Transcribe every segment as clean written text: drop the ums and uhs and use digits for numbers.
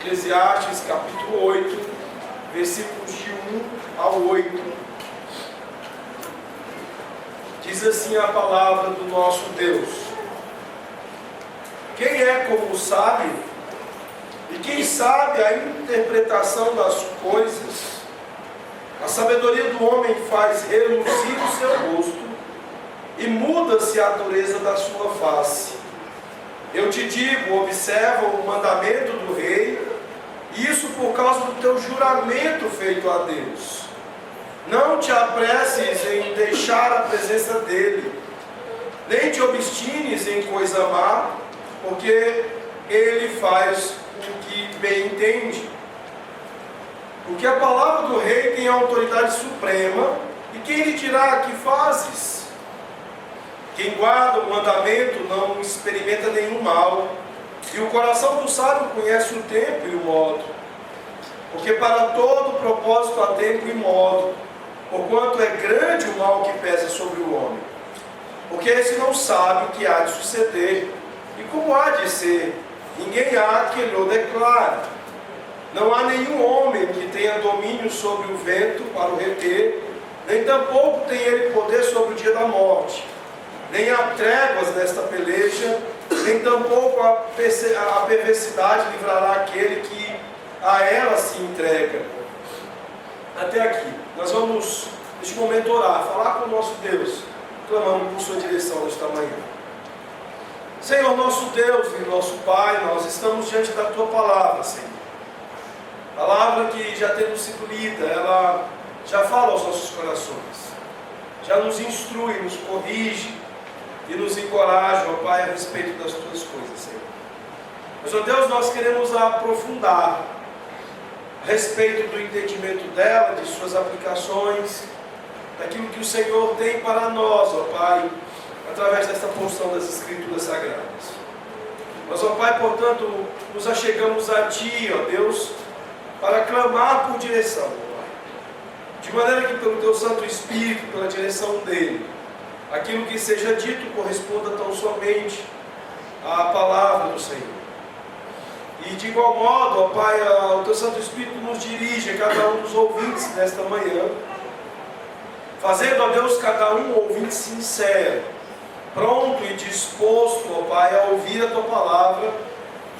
Eclesiastes capítulo 8, versículos de 1 ao 8. Diz assim a palavra do nosso Deus: quem é como o sábio? E quem sabe a interpretação das coisas? A sabedoria do homem faz reluzir o seu rosto e muda-se a dureza da sua face. Eu te digo, observa o mandamento do rei, isso por causa do teu juramento feito a Deus. Não te apresses em deixar a presença dele, nem te obstines em coisa má, porque ele faz o que bem entende. Porque a palavra do rei tem autoridade suprema, e quem lhe dirá que fazes? Quem guarda o mandamento não experimenta nenhum mal, e o coração do sábio conhece o tempo e o modo. Porque para todo propósito há tempo e modo, porquanto é grande o mal que pesa sobre o homem. Porque esse não sabe o que há de suceder, e como há de ser, ninguém há que lhe declare. Não há nenhum homem que tenha domínio sobre o vento para o reter, nem tampouco tem ele poder sobre o dia da morte. Nem há tréguas nesta peleja, nem tampouco a perversidade livrará aquele que a ela se entrega. Até aqui. Nós vamos, neste momento, orar, falar com o nosso Deus, clamando por sua direção nesta manhã. Senhor, nosso Deus e nosso Pai, nós estamos diante da tua palavra, Senhor. Palavra que já temos sido lida, ela já fala aos nossos corações, já nos instrui, nos corrige e nos encoraja, ó Pai, a respeito das tuas coisas, Senhor. Mas, ó Deus, nós queremos aprofundar a respeito do entendimento dela, de suas aplicações, daquilo que o Senhor tem para nós, ó Pai, através desta porção das Escrituras Sagradas. Mas, ó Pai, portanto, nos achegamos a Ti, ó Deus, para clamar por direção, ó Pai. De maneira que pelo Teu Santo Espírito, pela direção dEle, aquilo que seja dito corresponda tão somente à palavra do Senhor. E de igual modo, ó Pai, o Teu Santo Espírito nos dirige a cada um dos ouvintes nesta manhã, fazendo, ó Deus, cada um ouvinte sincero, pronto e disposto, ó Pai, a ouvir a Tua palavra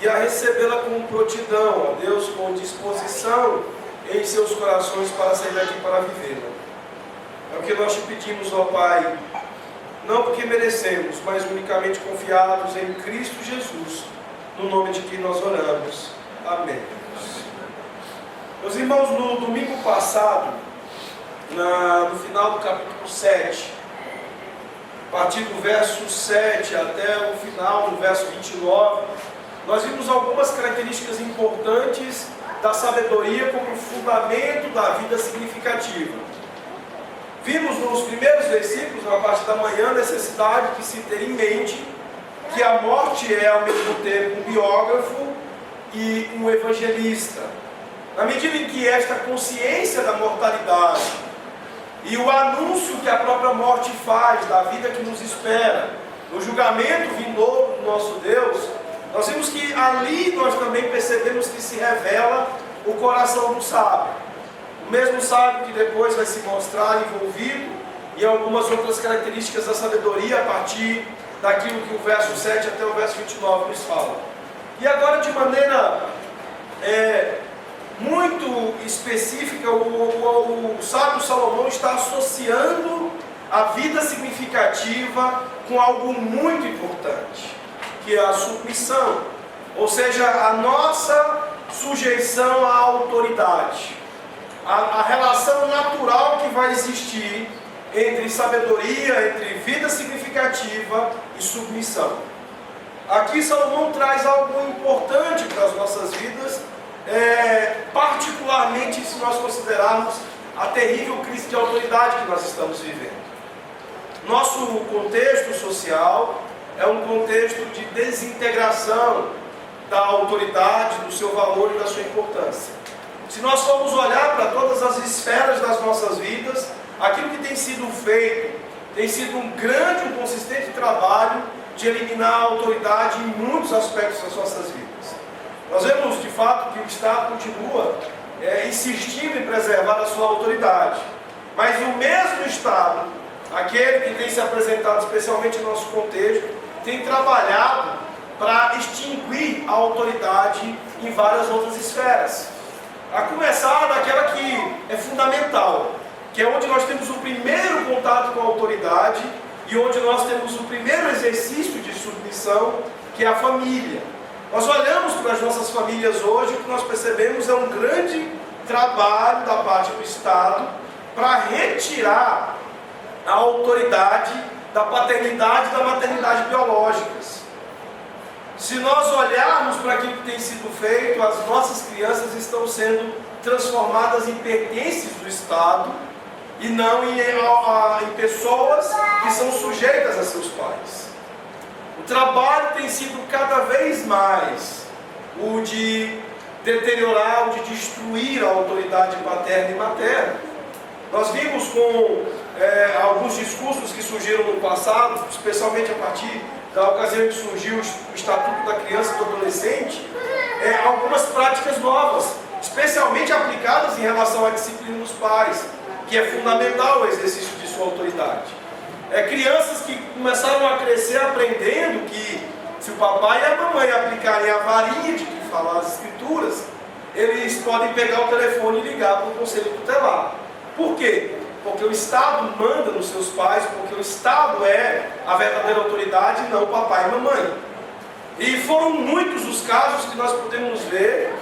e a recebê-la com prontidão, ó Deus, com disposição em seus corações para sair daqui para vivê-la. É o que nós te pedimos, ó Pai, não porque merecemos, mas unicamente confiados em Cristo Jesus, no nome de quem nós oramos. Amém. Meus irmãos, no domingo passado, no final do capítulo 7, a partir do verso 7 até o final do verso 29, nós vimos algumas características importantes da sabedoria como fundamento da vida significativa. Vimos nos primeiros versículos, na parte da manhã, a necessidade de se ter em mente que a morte é ao mesmo tempo um biógrafo e um evangelista. Na medida em que esta consciência da mortalidade e o anúncio que a própria morte faz da vida que nos espera, no julgamento vindouro do nosso Deus, nós vimos que ali nós também percebemos que se revela o coração do sábio. O mesmo sábio que depois vai se mostrar envolvido em algumas outras características da sabedoria a partir daquilo que o verso 7 até o verso 29 nos fala. E agora, de maneira muito específica, o sábio Salomão está associando a vida significativa com algo muito importante, que é a submissão, ou seja, a nossa sujeição à autoridade. A relação natural que vai existir entre sabedoria, entre vida significativa e submissão. Aqui Salomão traz algo importante para as nossas vidas, particularmente se nós considerarmos a terrível crise de autoridade que nós estamos vivendo. Nosso contexto social é um contexto de desintegração da autoridade, do seu valor e da sua importância. Se nós formos olhar para todas as esferas das nossas vidas, aquilo que tem sido feito tem sido um grande, um consistente trabalho de eliminar a autoridade em muitos aspectos das nossas vidas. Nós vemos de fato que o Estado continua insistindo em preservar a sua autoridade. Mas o mesmo Estado, aquele que tem se apresentado especialmente no nosso contexto, tem trabalhado para extinguir a autoridade em várias outras esferas. A começar daquela que é fundamental, que é onde nós temos o primeiro contato com a autoridade e onde nós temos o primeiro exercício de submissão, que é a família. Nós olhamos para as nossas famílias hoje e o que nós percebemos é um grande trabalho da parte do Estado para retirar a autoridade da paternidade e da maternidade biológicas. Se nós olharmos para aquilo que tem sido feito, as nossas crianças estão sendo transformadas em pertences do Estado e não em pessoas que são sujeitas a seus pais. O trabalho tem sido cada vez mais o de deteriorar, o de destruir a autoridade paterna e materna. Nós vimos com alguns discursos que surgiram no passado, especialmente a partir da ocasião que surgiu o Estatuto da Criança e do Adolescente, algumas práticas novas, especialmente aplicadas em relação à disciplina dos pais, que é fundamental o exercício de sua autoridade. Crianças que começaram a crescer aprendendo que se o papai e a mamãe aplicarem a varinha de que falam as escrituras, eles podem pegar o telefone e ligar para o conselho tutelar. Por quê? Porque o Estado manda nos seus pais, porque o Estado é a verdadeira autoridade e não o papai e mamãe. E foram muitos os casos que nós podemos ver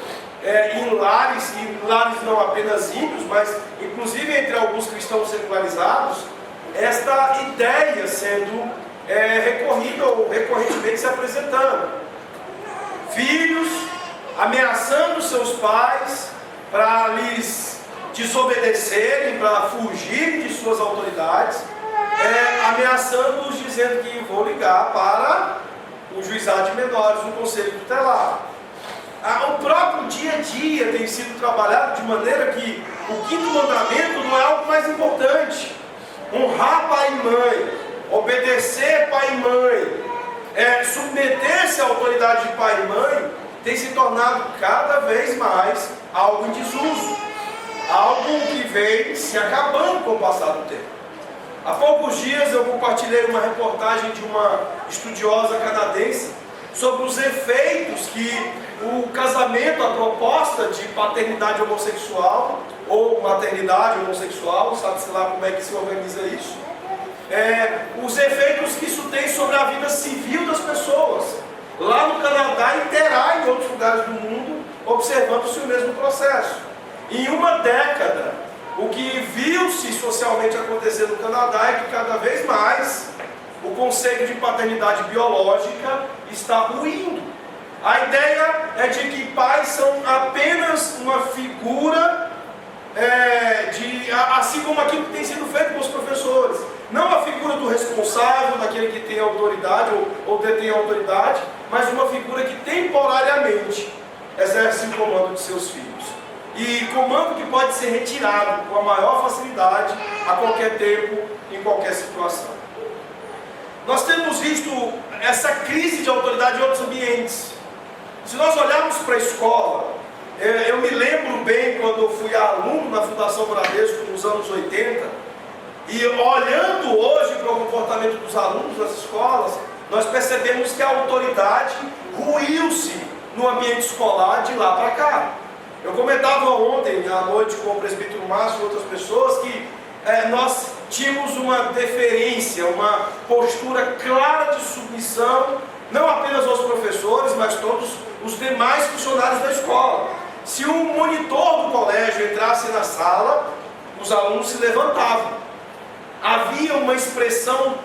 em lares, e lares não apenas ímpios, mas inclusive entre alguns cristãos secularizados, esta ideia sendo recorrida ou recorrentemente se apresentando. Filhos ameaçando seus pais para lhes desobedecerem, para fugirem de suas autoridades, ameaçando-os dizendo que vou ligar para o juizado de menores, no conselho tutelar. O próprio dia a dia tem sido trabalhado de maneira que o quinto mandamento não é algo mais importante. Honrar pai e mãe, obedecer pai e mãe, submeter-se à autoridade de pai e mãe, tem se tornado cada vez mais algo em desuso, algo que vem se acabando com o passar do tempo. Há poucos dias eu compartilhei uma reportagem de uma estudiosa canadense sobre os efeitos que o casamento, a proposta de paternidade homossexual ou maternidade homossexual, sabe-se lá como é que se organiza isso, os efeitos que isso tem sobre a vida civil das pessoas. Lá no Canadá e terá em outros lugares do mundo, observando-se o mesmo processo. Em uma década, o que viu-se socialmente acontecer no Canadá é que cada vez mais o conceito de paternidade biológica está ruindo. A ideia é de que pais são apenas uma figura, assim como aquilo que tem sido feito com os professores. Não a figura do responsável, daquele que tem autoridade ou detém autoridade, mas uma figura que temporariamente exerce o comando de seus filhos. E comando que pode ser retirado com a maior facilidade, a qualquer tempo, em qualquer situação. Nós temos visto essa crise de autoridade em outros ambientes. Se nós olharmos para a escola, eu me lembro bem quando eu fui aluno na Fundação Bradesco nos anos 80, e olhando hoje para o comportamento dos alunos das escolas, nós percebemos que a autoridade ruiu-se no ambiente escolar de lá para cá. Eu comentava ontem à noite com o presbítero Márcio e outras pessoas que nós tínhamos uma deferência, uma postura clara de submissão, não apenas aos professores, mas todos os demais funcionários da escola. Se um monitor do colégio entrasse na sala, os alunos se levantavam. Havia uma expressão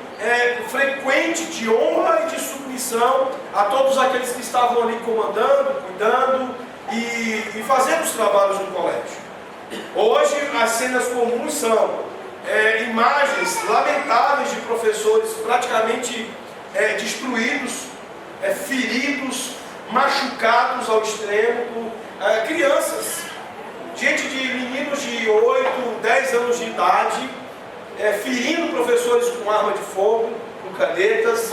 frequente de honra e de submissão a todos aqueles que estavam ali comandando, cuidando e fazendo os trabalhos no colégio. Hoje as cenas comuns são imagens lamentáveis de professores praticamente destruídos, feridos, machucados ao extremo, crianças, gente de meninos de 8, 10 anos de idade, ferindo professores com arma de fogo, com canetas.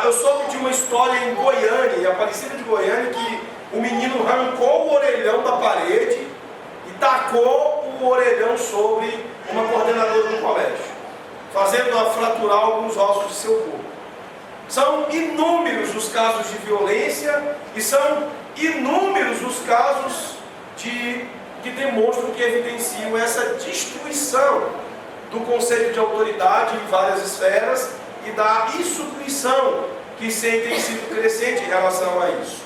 Eu soube de uma história em Goiânia, em Aparecida de Goiânia, que o menino arrancou o orelhão da parede e tacou o orelhão sobre uma coordenadora do colégio, fazendo-a fraturar alguns ossos de seu corpo. São inúmeros os casos de violência e são inúmeros os casos que demonstram, que evidenciam essa destruição do conceito de autoridade em várias esferas e da insuficiência que tem sido crescente em relação a isso.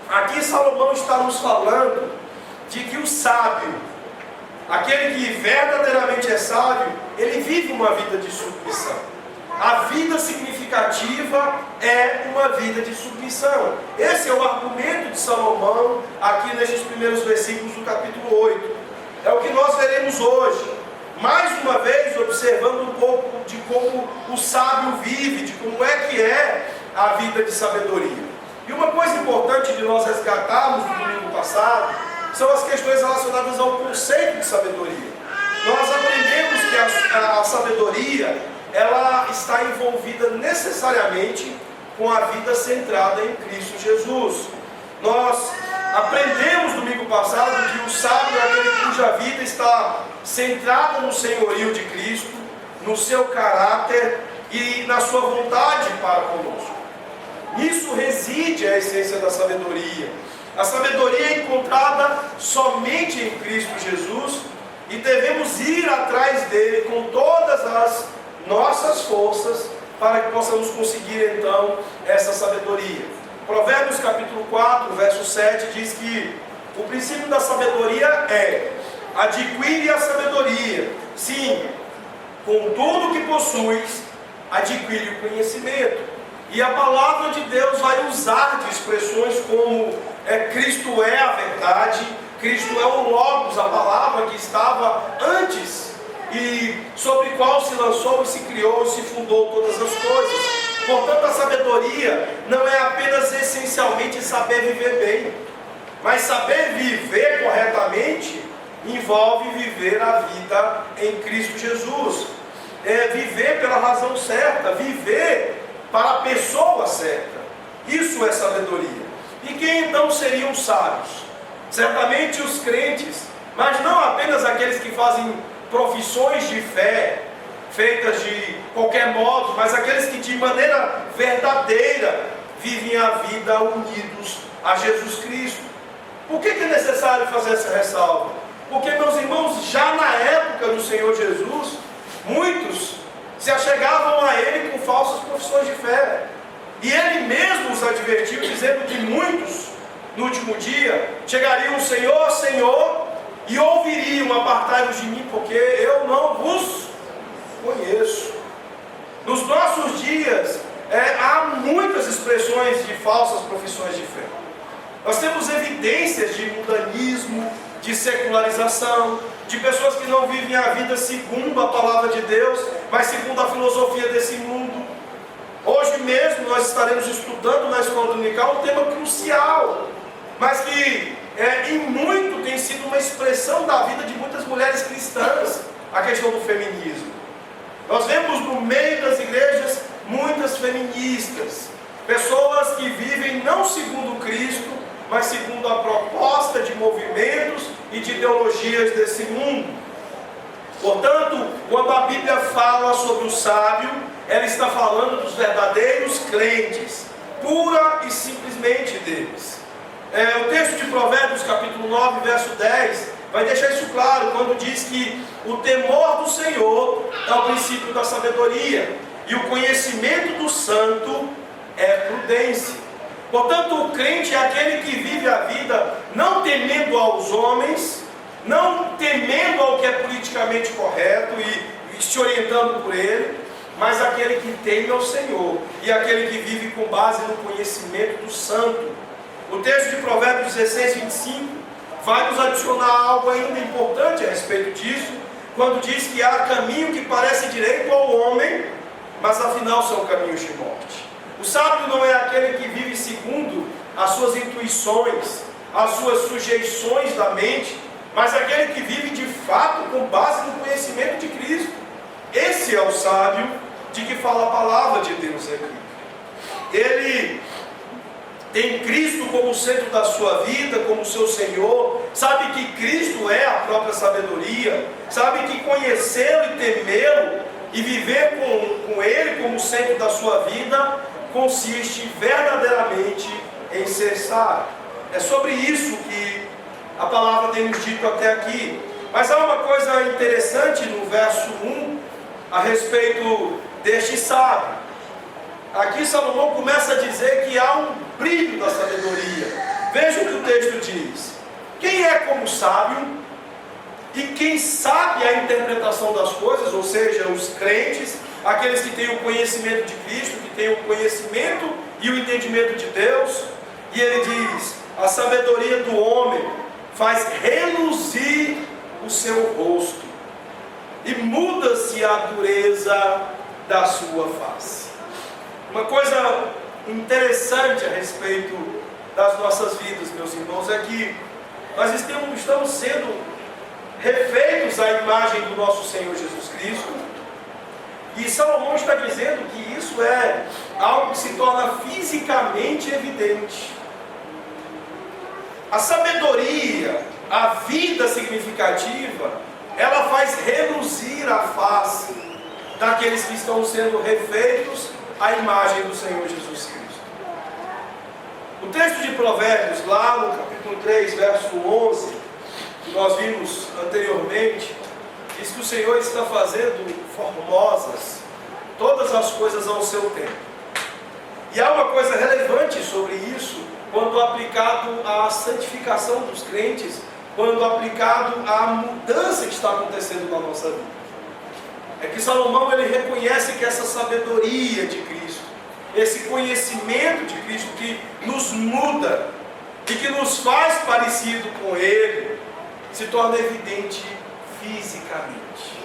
Aqui Salomão está nos falando de que o sábio, aquele que verdadeiramente é sábio, ele vive uma vida de submissão. A vida significativa é uma vida de submissão. Esse é o argumento de Salomão aqui nesses primeiros versículos do capítulo 8. É o que nós veremos hoje, mais uma vez observando um pouco de como o sábio vive, de como é que é a vida de sabedoria. E uma coisa importante de nós resgatarmos no domingo passado são as questões relacionadas ao conceito de sabedoria. Nós aprendemos que a sabedoria, ela está envolvida necessariamente com a vida centrada em Cristo Jesus. Nós aprendemos domingo passado que o sábio é aquele cuja vida está centrada no senhorio de Cristo, no seu caráter e na sua vontade para conosco. Nisso reside a essência da sabedoria. A sabedoria é encontrada somente em Cristo Jesus e devemos ir atrás dele com todas as nossas forças para que possamos conseguir então essa sabedoria. Provérbios capítulo 4, verso 7 diz que o princípio da sabedoria é: adquire a sabedoria, sim, com tudo que possuis, adquire o conhecimento. E a palavra de Deus vai usar de expressões como Cristo é a verdade, Cristo é o Logos, a palavra que estava antes e sobre qual se lançou e se criou e se fundou todas as coisas. Portanto, a sabedoria não é apenas essencialmente saber viver bem, mas saber viver corretamente envolve viver a vida em Cristo Jesus. Viver pela razão certa, viver para a pessoa certa. Isso é sabedoria. E quem então seriam os sábios? Certamente os crentes, mas não apenas aqueles que fazem profissões de fé, feitas de qualquer modo, mas aqueles que de maneira verdadeira vivem a vida unidos a Jesus Cristo. Por que é necessário fazer essa ressalva? Porque, meus irmãos, já na época do Senhor Jesus, muitos se achegavam a Ele com falsas profissões de fé. E Ele mesmo os advertiu, dizendo que muitos, no último dia, chegariam: Senhor, Senhor, e ouviriam: apartai-vos de mim, porque eu não vos conheço. Nos nossos dias, há muitas expressões de falsas profissões de fé. Nós temos evidências de mundanismo, de secularização, de pessoas que não vivem a vida segundo a palavra de Deus, mas segundo a filosofia desse mundo. Hoje mesmo nós estaremos estudando na escola dominical um tema crucial, mas que em muito tem sido uma expressão da vida de muitas mulheres cristãs, a questão do feminismo. Nós vemos no meio das igrejas muitas feministas, pessoas que vivem não segundo Cristo, mas segundo a proposta de movimentos e de ideologias desse mundo. Portanto, quando a Bíblia fala sobre o sábio, ela está falando dos verdadeiros crentes, pura e simplesmente deles. O texto de Provérbios capítulo 9, verso 10, vai deixar isso claro, quando diz que o temor do Senhor é o princípio da sabedoria, e o conhecimento do santo é prudência. Portanto, o crente é aquele que vive a vida não temendo aos homens, não temendo ao que é politicamente correto e se orientando por ele, mas aquele que teme ao Senhor, e aquele que vive com base no conhecimento do santo. O texto de Provérbios 16, 25 vai nos adicionar algo ainda importante a respeito disso, quando diz que há caminho que parece direito ao homem, mas afinal são caminhos de morte. O sábio não é aquele que vive segundo as suas intuições, as suas sujeições da mente, mas aquele que vive de fato com base no conhecimento de Cristo. Esse é o sábio de que fala a palavra de Deus aqui. Ele tem Cristo como centro da sua vida, como seu Senhor, sabe que Cristo é a própria sabedoria, sabe que conhecê-lo e temê-lo e viver com Ele como centro da sua vida consiste verdadeiramente em ser sábio. É sobre isso que a palavra tem nos dito até aqui. Mas há uma coisa interessante no verso 1 a respeito deste sábio. Aqui Salomão começa a dizer que há um brilho da sabedoria. Veja o que o texto diz: quem é como sábio e quem sabe a interpretação das coisas, ou seja, os crentes, aqueles que têm o conhecimento de Cristo, que têm o conhecimento e o entendimento de Deus. E ele diz: a sabedoria do homem faz reluzir o seu rosto e muda-se a dureza da sua face. Uma coisa interessante a respeito das nossas vidas, meus irmãos, é que nós estamos sendo refeitos à imagem do nosso Senhor Jesus Cristo. E Salomão está dizendo que isso é algo que se torna fisicamente evidente. A sabedoria, a vida significativa, ela faz reluzir a face daqueles que estão sendo refeitos à imagem do Senhor Jesus Cristo. O texto de Provérbios, lá no capítulo 3, verso 11, que nós vimos anteriormente, diz que o Senhor está fazendo formosas todas as coisas ao seu tempo. E há uma coisa relevante sobre isso, quando aplicado à santificação dos crentes, quando aplicado à mudança que está acontecendo na nossa vida. É que Salomão ele reconhece que essa sabedoria de Cristo, esse conhecimento de Cristo que nos muda e que nos faz parecido com Ele, se torna evidente fisicamente.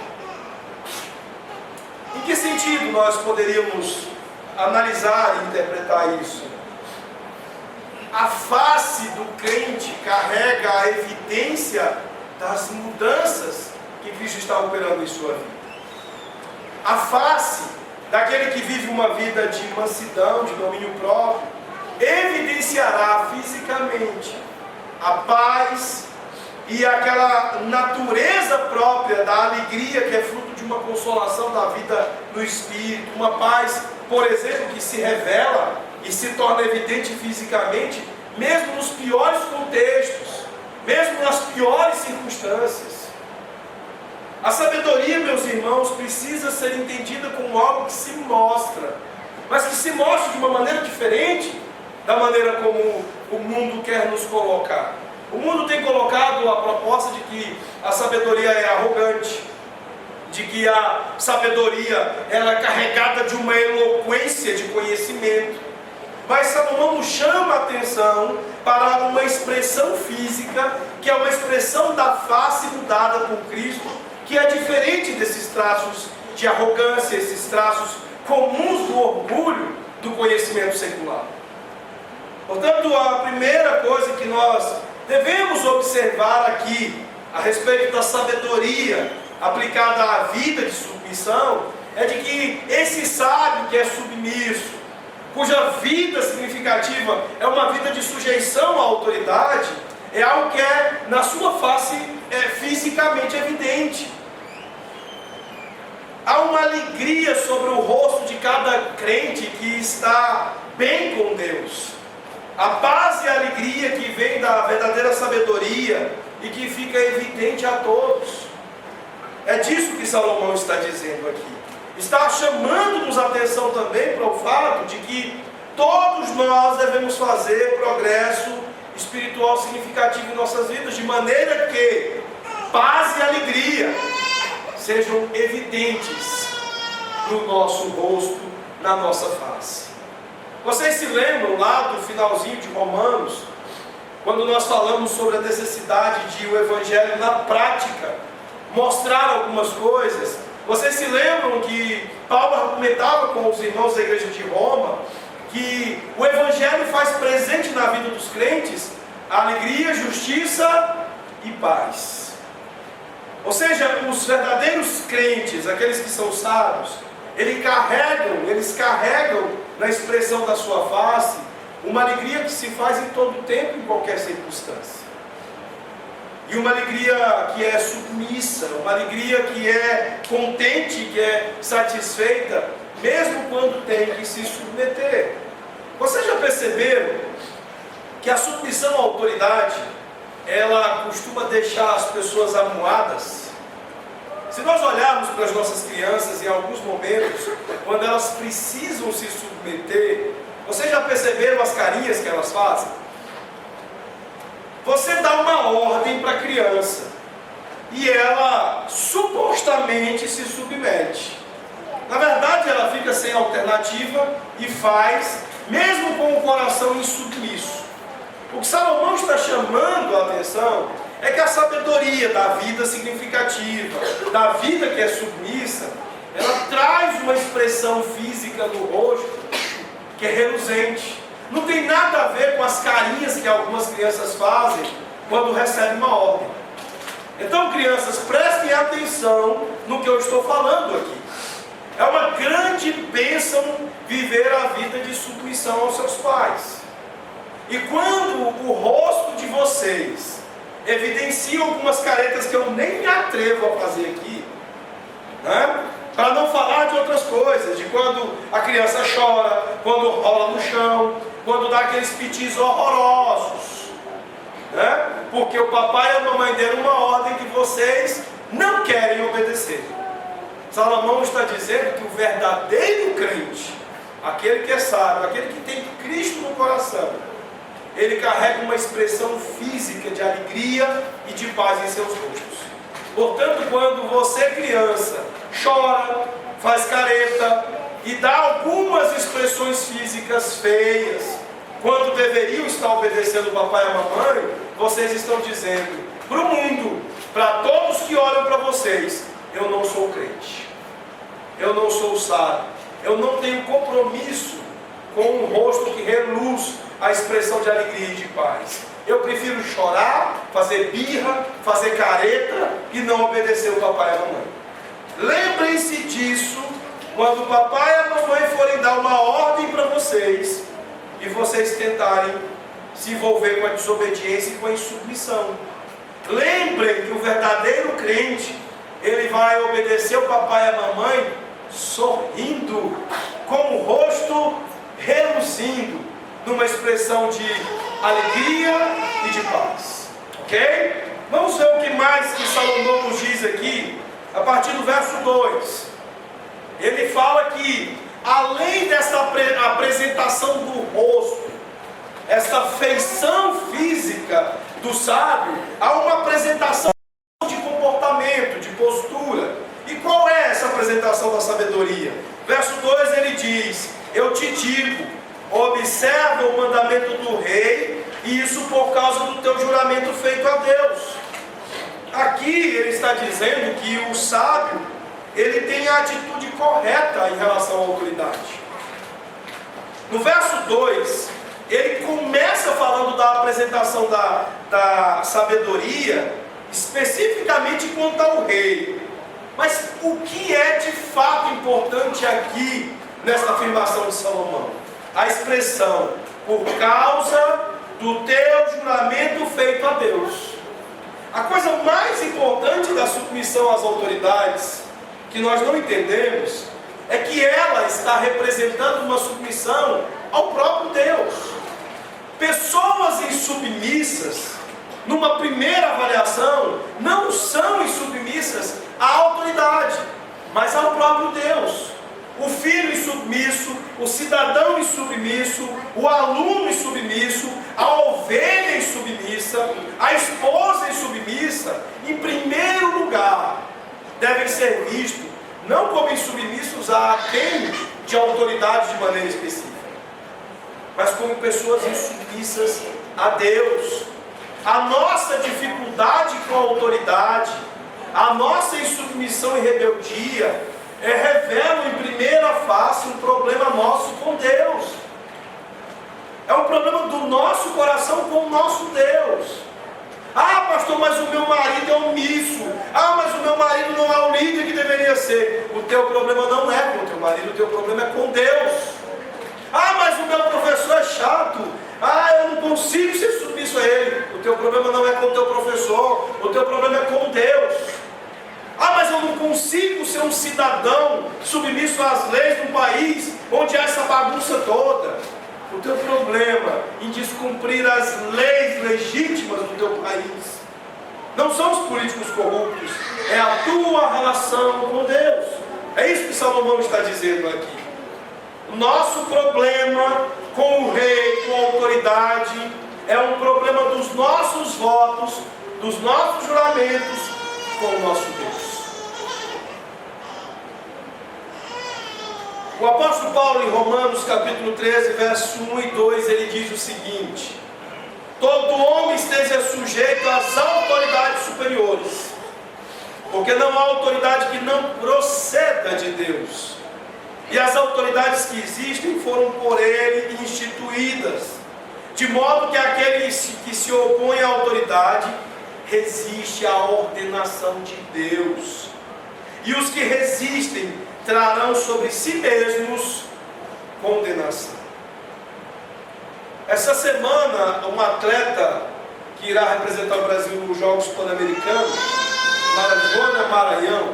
Em que sentido nós poderíamos analisar e interpretar isso? A face do crente carrega a evidência das mudanças que Cristo está operando em sua vida. A face daquele que vive uma vida de mansidão, de domínio próprio, evidenciará fisicamente a paz e aquela natureza própria da alegria que é fruto de uma consolação da vida no Espírito, uma paz, por exemplo, que se revela e se torna evidente fisicamente, mesmo nos piores contextos, mesmo nas piores circunstâncias. A sabedoria, meus irmãos, precisa ser entendida como algo que se mostra, mas que se mostra de uma maneira diferente da maneira como o mundo quer nos colocar. O mundo tem colocado a proposta de que a sabedoria é arrogante, de que a sabedoria ela é carregada de uma eloquência de conhecimento. Mas Salomão nos chama a atenção para uma expressão física, que é uma expressão da face mudada por Cristo, que é diferente desses traços de arrogância, esses traços comuns do orgulho do conhecimento secular. Portanto, a primeira coisa que nós devemos observar aqui, a respeito da sabedoria aplicada à vida de submissão, é de que esse sábio que é submisso, cuja vida significativa é uma vida de sujeição à autoridade, é algo que é, na sua face, fisicamente evidente. Há uma alegria sobre o rosto de cada crente que está bem com Deus. A paz e a alegria que vem da verdadeira sabedoria e que fica evidente a todos. É disso que Salomão está dizendo aqui. Está chamando-nos a atenção também para o fato de que todos nós devemos fazer progresso espiritual significativo em nossas vidas, de maneira que paz e alegria sejam evidentes no nosso rosto, na nossa face. Vocês se lembram lá do finalzinho de Romanos, quando nós falamos sobre a necessidade de o Evangelho na prática mostrar algumas coisas? Vocês se lembram que Paulo argumentava com os irmãos da igreja de Roma que o Evangelho faz presente na vida dos crentes alegria, justiça e paz. Ou seja, os verdadeiros crentes, aqueles que são sábios, eles carregam na expressão da sua face uma alegria que se faz em todo tempo, em qualquer circunstância. E uma alegria que é submissa, uma alegria que é contente, que é satisfeita, mesmo quando tem que se submeter. Vocês já perceberam que a submissão à autoridade, ela costuma deixar as pessoas amuadas? Se nós olharmos para as nossas crianças em alguns momentos, quando elas precisam se submeter, vocês já perceberam as carinhas que elas fazem? Você dá uma ordem para a criança e ela supostamente se submete. Na verdade, ela fica sem alternativa e faz, mesmo com o coração insubmisso. O que Salomão está chamando a atenção é que a sabedoria da vida significativa, da vida que é submissa, ela traz uma expressão física no rosto que é reluzente. Não tem nada a ver com as carinhas que algumas crianças fazem quando recebem uma ordem. Então, crianças, prestem atenção no que eu estou falando aqui. É uma grande bênção viver a vida de submissão aos seus pais. E quando o rosto de vocês evidencia algumas caretas que eu nem me atrevo a fazer aqui, né? Para não falar de outras coisas, de quando a criança chora, quando rola no chão, quando dá aqueles pitis horrorosos, né? Porque o papai e a mamãe deram uma ordem que vocês não querem obedecer. Salomão está dizendo que o verdadeiro crente, aquele que é sábio, aquele que tem Cristo no coração, ele carrega uma expressão física de alegria e de paz em seus rostos. Portanto, quando você, criança, chora, faz careta e dá algumas expressões físicas feias, quando deveriam estar obedecendo o papai e a mamãe, vocês estão dizendo para o mundo, para todos que olham para vocês: eu não sou crente, eu não sou sábio, eu não tenho compromisso com um rosto que reluz a expressão de alegria e de paz. Eu prefiro chorar, fazer birra, fazer careta e não obedecer o papai e a mamãe. Lembrem-se disso quando o papai e a mamãe forem dar uma ordem para vocês e vocês tentarem se envolver com a desobediência e com a insubmissão. Lembrem que o verdadeiro crente, ele vai obedecer o papai e a mamãe sorrindo, com o rosto reluzindo, numa expressão de alegria e de paz. Ok? Vamos ver o que mais que Salomão nos diz aqui, a partir do verso 2. Ele fala que, além dessa apresentação do rosto, essa feição física do sábio, há uma apresentação de comportamento, de postura. E qual é essa apresentação da sabedoria? Verso 2 ele diz: eu te digo, observa o mandamento do rei, e isso por causa do teu juramento feito a Deus. Aqui ele está dizendo que o sábio, ele tem a atitude correta em relação à autoridade. No verso 2, ele começa falando da apresentação da sabedoria, especificamente quanto ao rei. Mas o que é de fato importante aqui, nessa afirmação de Salomão? A expressão, por causa do teu juramento feito a Deus. A coisa mais importante da submissão às autoridades, que nós não entendemos, é que ela está representando uma submissão ao próprio Deus. Pessoas insubmissas, numa primeira avaliação, não são insubmissas à autoridade, mas ao próprio Deus. O filho insubmisso, o cidadão insubmisso, o aluno insubmisso, a ovelha insubmissa, a esposa insubmissa, em primeiro lugar, devem ser vistos não como insubmissos a quem de autoridade de maneira específica, mas como pessoas insubmissas a Deus. A nossa dificuldade com a autoridade, a nossa insubmissão e rebeldia, revelam em primeira face um problema nosso com Deus. É um problema do nosso coração com o nosso Deus. Ah, pastor, mas o meu marido é omisso. Ah, mas o meu marido não é o líder que deveria ser. O teu problema não é com o teu marido, o teu problema é com Deus. Ah, mas o meu professor é chato. problema não é com o teu professor, o teu problema é com Deus. Ah, mas eu não consigo ser um cidadão submisso às leis de um país onde há essa bagunça toda. O teu problema em descumprir as leis legítimas do teu país não são os políticos corruptos, é a tua relação com Deus. É isso que Salomão está dizendo aqui. O nosso problema com o rei, com a autoridade, é um problema dos nossos votos, dos nossos juramentos com o nosso Deus. O apóstolo Paulo, em Romanos capítulo 13, verso 1 e 2, ele diz o seguinte: todo homem esteja sujeito às autoridades superiores, porque não há autoridade que não proceda de Deus, e as autoridades que existem foram por ele instituídas, de modo que aquele que se opõe à autoridade resiste à ordenação de Deus, e os que resistem trarão sobre si mesmos condenação. Essa semana, uma atleta que irá representar o Brasil nos Jogos Pan-Americanos, Joana Maranhão,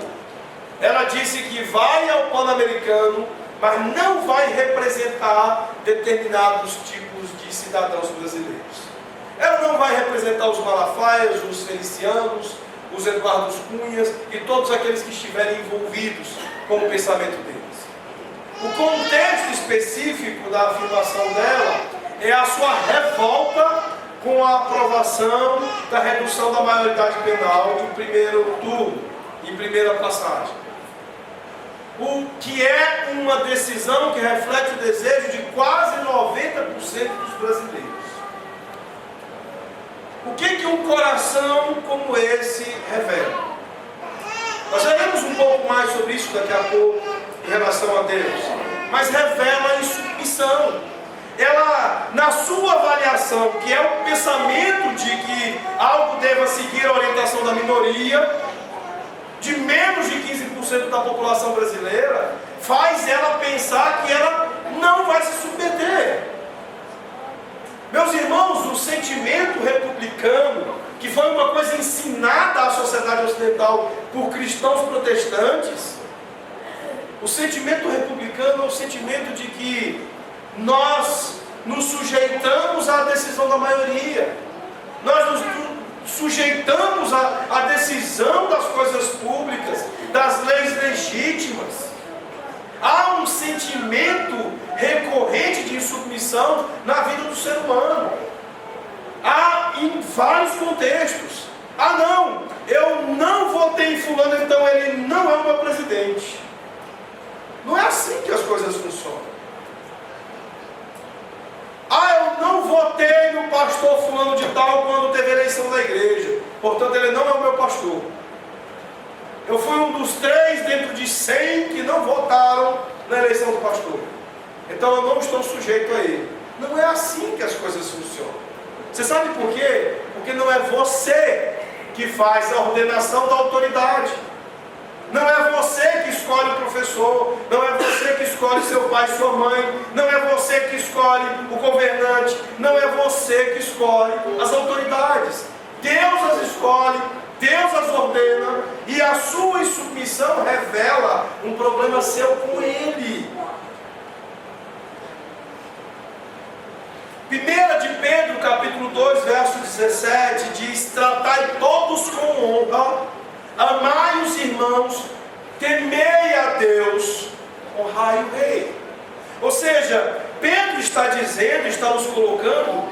ela disse que vai ao Pan-Americano, mas não vai representar determinados tipos de cidadãos brasileiros. Ela não vai representar os Malafaias, os Felicianos, os Eduardos Cunhas e todos aqueles que estiverem envolvidos com o pensamento deles. O contexto específico da afirmação dela é a sua revolta com a aprovação da redução da maioridade penal em primeiro turno, em primeira passagem. O que é uma decisão que reflete o desejo de quase 90% dos brasileiros. O que um coração como esse revela? Nós veremos um pouco mais sobre isso daqui a pouco em relação a Deus. Mas revela a insubmissão. Ela, na sua avaliação, que é o pensamento de que algo deva seguir a orientação da minoria, de menos de 15% da população brasileira, faz ela pensar que ela não vai se submeter. Meus irmãos, o sentimento republicano, que foi uma coisa ensinada à sociedade ocidental por cristãos protestantes, o sentimento republicano é o sentimento de que nós nos sujeitamos à decisão da maioria, nós nos sujeitamos à decisão das coisas públicas, das leis legítimas. Há um sentimento recorrente de insubmissão na vida do ser humano. Há em vários contextos. Ah não, eu não votei em fulano, então ele não é o meu presidente. Não é assim que as coisas funcionam. Ah, eu não votei no pastor fulano de tal quando teve eleição da igreja, portanto ele não é o meu pastor. Eu fui um dos 3 dentro de 100 que não votaram na eleição do pastor, então eu não estou sujeito a ele. Não é assim que as coisas funcionam. Você sabe por quê? Porque não é você que faz a ordenação da autoridade. Não é você que escolhe o professor, não é você que escolhe seu pai e sua mãe, não é você que escolhe o governante, não é você que escolhe as autoridades. Deus as escolhe, Deus as ordena, e a sua insubmissão revela um problema seu com Ele. 1 de Pedro, capítulo 2, verso 17, diz: tratai todos com honra, amai os irmãos, temei a Deus, honrai o rei. Ou seja, Pedro está dizendo, está nos colocando,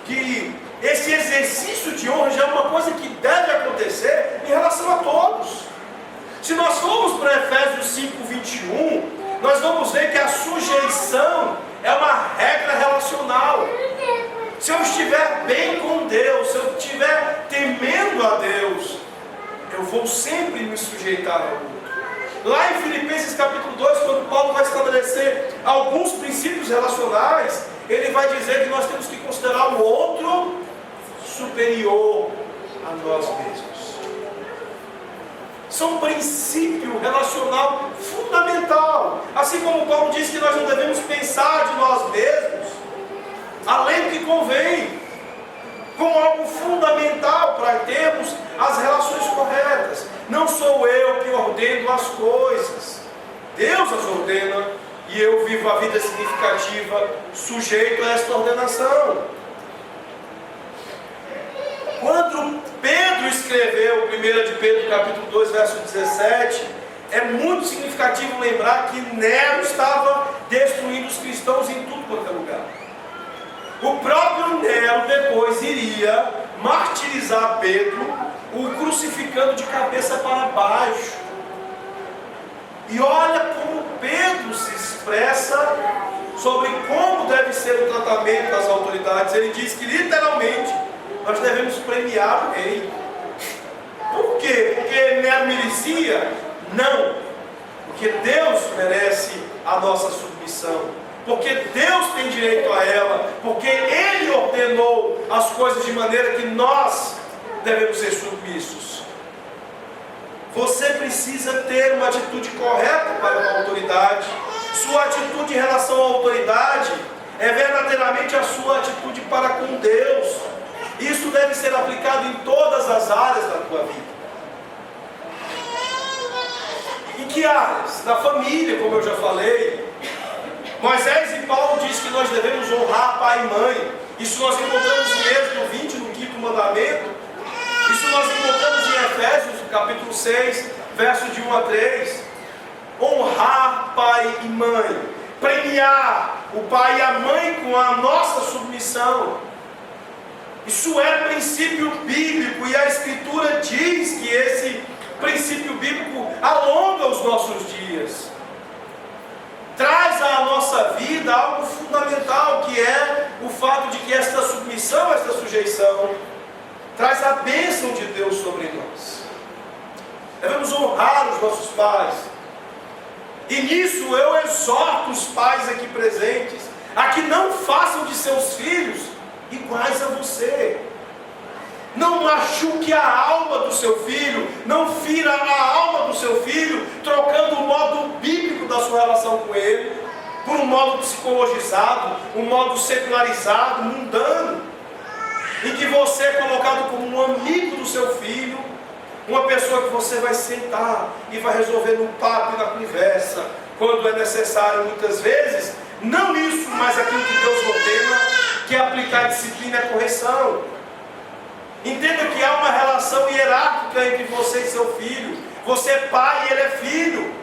que esse exercício de honra já é uma coisa que deve acontecer em relação a todos. Se nós formos para Efésios 5, 21, nós vamos ver que a sujeição é uma regra relacional. Se eu estiver bem com Deus, se eu estiver temendo a Deus, eu vou sempre me sujeitar ao outro. Lá em Filipenses capítulo 2, quando Paulo vai estabelecer alguns princípios relacionais, ele vai dizer que nós temos que considerar o outro superior a nós mesmos. São um princípio relacional fundamental. Assim como Paulo diz que nós não devemos pensar de nós mesmos além do que convém. como algo fundamental para termos as relações corretas. Não sou eu que ordeno as coisas, Deus as ordena, e eu vivo a vida significativa sujeito a esta ordenação. Quando Pedro escreveu 1 de Pedro capítulo 2, verso 17, é muito significativo lembrar que Nero estava destruindo os cristãos em tudo quanto é lugar. O próprio Nero depois iria martirizar Pedro, o crucificando de cabeça para baixo. E olha como Pedro se expressa sobre como deve ser o tratamento das autoridades. Ele diz que literalmente nós devemos premiar o rei. Por quê? Porque Nero merecia? Não. Porque Deus merece a nossa submissão. Porque Deus tem direito a ela. Porque Ele ordenou as coisas de maneira que nós devemos ser submissos. Você precisa ter uma atitude correta para uma autoridade. Sua atitude em relação à autoridade é verdadeiramente a sua atitude para com Deus. Isso deve ser aplicado em todas as áreas da tua vida. Em que áreas? Na família, como eu já falei. Moisés e Paulo diz que nós devemos honrar pai e mãe. Isso nós encontramos em Êxodo 20, no 5º mandamento. Isso nós encontramos em Efésios, capítulo 6, versos de 1 a 3. Honrar pai e mãe. Premiar o pai e a mãe com a nossa submissão. Isso é princípio bíblico, e a Escritura diz que esse princípio bíblico alonga os nossos dias. Traz à nossa vida algo fundamental, que é o fato de que esta submissão, esta sujeição, traz a bênção de Deus sobre nós. Devemos honrar os nossos pais. E nisso eu exorto os pais aqui presentes a que não façam de seus filhos iguais a você. Não machuque a alma do seu filho, não fira a alma do seu filho, trocando o modo bíblico da sua relação com ele por um modo psicologizado, um modo secularizado, mundano, em que você é colocado como um amigo do seu filho, uma pessoa que você vai sentar e vai resolver no papo e na conversa, quando é necessário muitas vezes, não isso, mas aquilo que Deus ordena, que é aplicar disciplina e correção. Entenda que há uma relação hierárquica entre você e seu filho. Você é pai e ele é filho.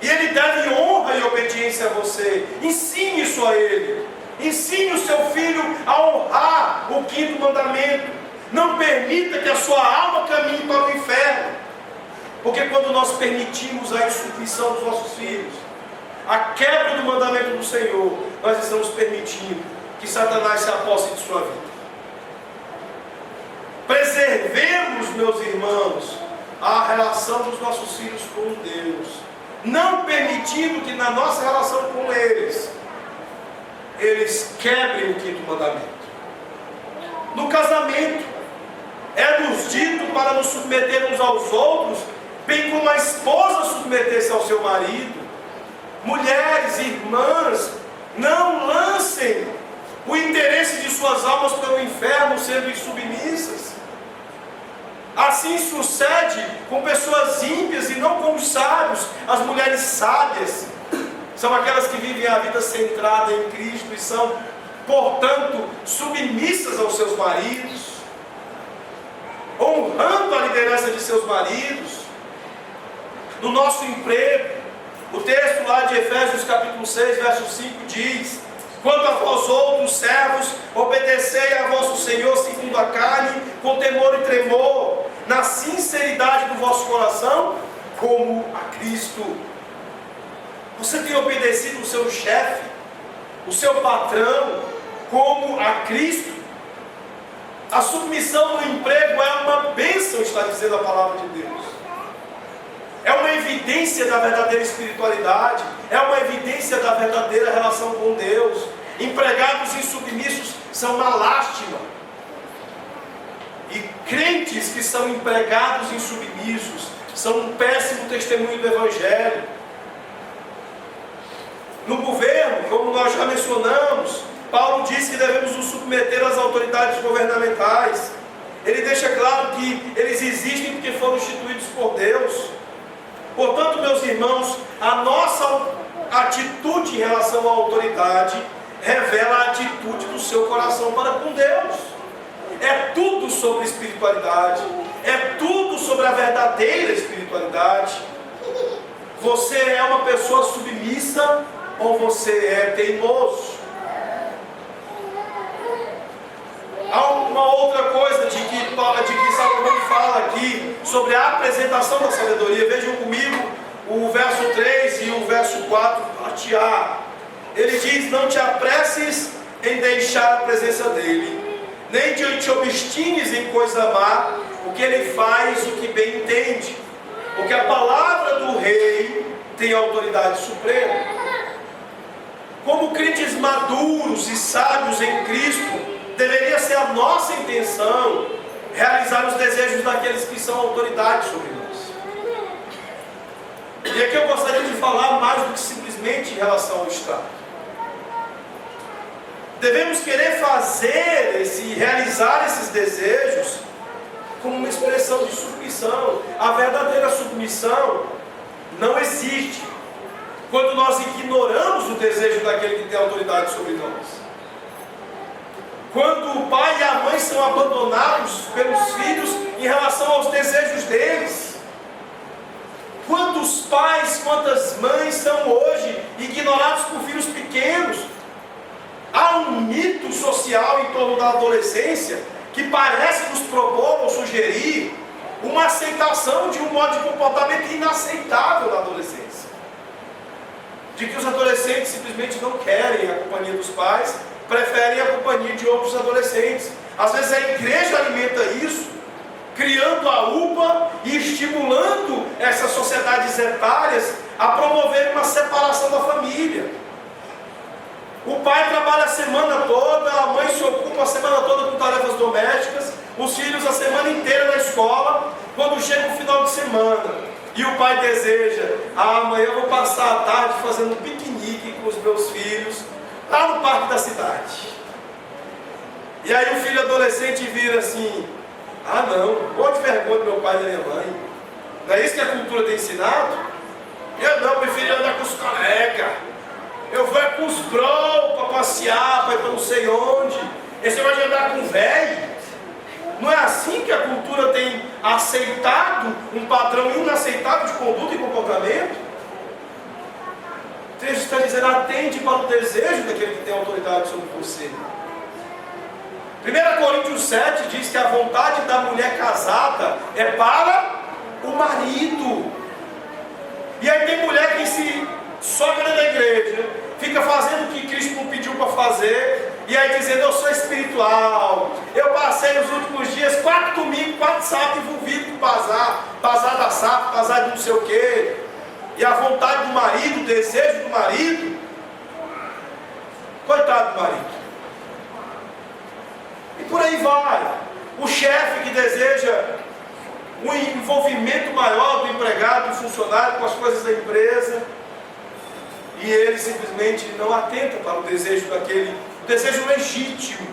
E ele deve honra e obediência a você. Ensine isso a ele. Ensine o seu filho a honrar o 5º mandamento. Não permita que a sua alma caminhe para o inferno. Porque quando nós permitimos a insubmissão dos nossos filhos, a quebra do mandamento do Senhor, nós estamos permitindo que Satanás se aposse de sua vida. Preservemos, meus irmãos, a relação dos nossos filhos com Deus, não permitindo que na nossa relação com eles quebrem o 5º mandamento. No casamento, é-nos dito para nos submetermos aos outros, bem como a esposa submeter-se ao seu marido. Mulheres, irmãs, não lancem o interesse de suas almas para o inferno sendo insubmissas. Assim sucede com pessoas ímpias e não com os sábios. As mulheres sábias são aquelas que vivem a vida centrada em Cristo e são, portanto, submissas aos seus maridos, honrando a liderança de seus maridos. No nosso emprego, o texto lá de Efésios capítulo 6, verso 5 diz: quanto a vós outros servos, obedecei a vosso Senhor segundo a carne, com temor e tremor, na sinceridade do vosso coração, como a Cristo. Você tem obedecido o seu chefe, o seu patrão, como a Cristo? A submissão no emprego é uma bênção, está dizendo a palavra de Deus. É uma evidência da verdadeira espiritualidade, é uma evidência da verdadeira relação com Deus. Empregados insubmissos são uma lástima. E crentes que são empregados insubmissos são um péssimo testemunho do Evangelho. No governo, como nós já mencionamos, Paulo diz que devemos nos submeter às autoridades governamentais. Ele deixa claro que eles existem porque foram instituídos por Deus. Portanto, meus irmãos, a nossa atitude em relação à autoridade revela a atitude do seu coração para com Deus. É tudo sobre espiritualidade, é tudo sobre a verdadeira espiritualidade. Você é uma pessoa submissa ou você é teimoso? Há uma outra coisa de que Salomão fala aqui sobre a apresentação da sabedoria. Vejam comigo o verso 3 e o verso 4, parte A. Ele diz: não te apresses em deixar a presença dele, nem te obstines em coisa má, porque ele faz o que bem entende, porque a palavra do rei tem autoridade suprema. Como crentes maduros e sábios em Cristo, deveria ser a nossa intenção realizar os desejos daqueles que são autoridade sobre nós. E aqui eu gostaria de falar mais do que simplesmente em relação ao Estado. Devemos querer realizar esses desejos como uma expressão de submissão. A verdadeira submissão não existe quando nós ignoramos o desejo daquele que tem autoridade sobre nós. Quando o pai e a mãe são abandonados pelos filhos em relação aos desejos deles. Quantos pais, quantas mães são hoje ignorados por filhos pequenos? Há um mito social em torno da adolescência que parece nos propor ou sugerir uma aceitação de um modo de comportamento inaceitável na adolescência. De que os adolescentes simplesmente não querem a companhia dos pais, preferem a companhia de outros adolescentes. Às vezes a igreja alimenta isso, criando a UPA e estimulando essas sociedades etárias a promover uma separação da família. O pai trabalha a semana toda, a mãe se ocupa a semana toda com tarefas domésticas, os filhos a semana inteira na escola. Quando chega o final de semana e o pai deseja: amanhã eu vou passar a tarde fazendo um piquenique com os meus filhos lá no parque da cidade. E aí o filho adolescente vira assim: ah não, pô de vergonha do meu pai e da minha mãe. Não é isso que a cultura tem ensinado? Eu não, prefiro andar com os colegas. Eu vou com os bros para passear, para ir para não sei onde. Esse negócio de andar com velho. Não é assim que a cultura tem aceitado um padrão inaceitável de conduta e comportamento? O texto está dizendo: atende para o desejo daquele que tem autoridade sobre você. 1 Coríntios 7 diz que a vontade da mulher casada é para o marido. E aí tem mulher que se sogra da igreja, fica fazendo o que Cristo não pediu para fazer, e aí dizendo: eu sou espiritual, eu passei os últimos dias 4 domingos, 4 sábados envolvido com bazar da sábado, bazar de não sei o quê. E a vontade do marido, o desejo do marido, coitado do marido. E por aí vai. O chefe que deseja um envolvimento maior do empregado, do funcionário com as coisas da empresa, e ele simplesmente não atenta para o desejo daquele, o desejo legítimo.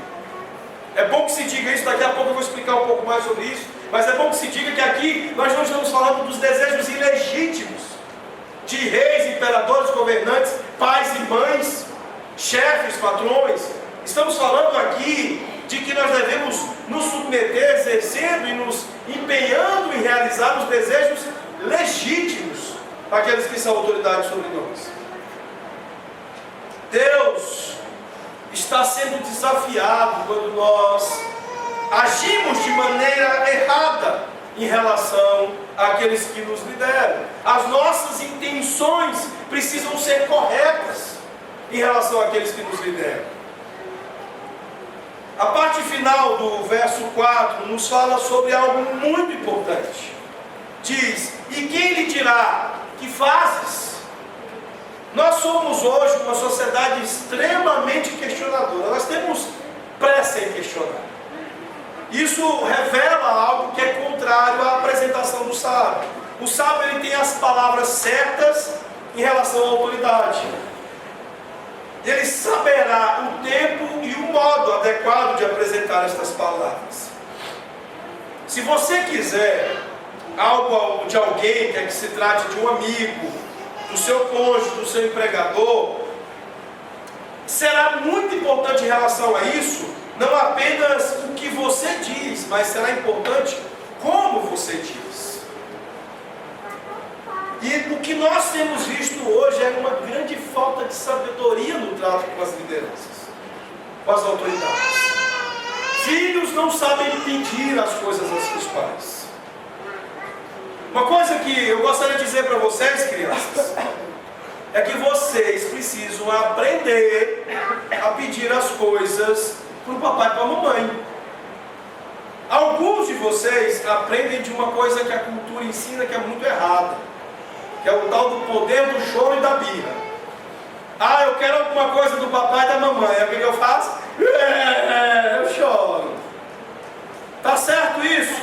É bom que se diga isso, daqui a pouco eu vou explicar um pouco mais sobre isso, mas é bom que se diga que aqui nós não estamos falando dos desejos ilegítimos de reis, imperadores, governantes, pais e mães, chefes, patrões. Estamos falando aqui de que nós devemos nos submeter, exercendo e nos empenhando em realizar os desejos legítimos daqueles que são autoridade sobre nós. Deus está sendo desafiado quando nós agimos de maneira errada em relação àqueles que nos lideram. As nossas intenções precisam ser corretas em relação àqueles que nos lideram. A parte final do verso 4 nos fala sobre algo muito importante. Diz: e quem lhe dirá, que fazes? Nós somos hoje uma sociedade extremamente questionadora. Nós temos pressa em questionar. Isso revela algo que é contrário à apresentação do sábio. O sábio, ele tem as palavras certas em relação à autoridade. Ele saberá escolherá o tempo e o modo adequado de apresentar estas palavras. Se você quiser algo de alguém, quer que se trate de um amigo, do seu cônjuge, do seu empregador, será muito importante em relação a isso, não apenas o que você diz, mas será importante como você diz. E o que nós temos visto hoje é uma grande falta de sabedoria no trato com as lideranças, com as autoridades. Filhos não sabem pedir as coisas aos seus pais. Uma coisa que eu gostaria de dizer para vocês, crianças, é que vocês precisam aprender a pedir as coisas para o papai e para a mamãe. Alguns de vocês aprendem de uma coisa que a cultura ensina que é muito errada, que é o tal do poder do choro e da birra. Ah, eu quero alguma coisa do papai e da mamãe. Aí o que eu faço? Eu choro. Tá certo isso?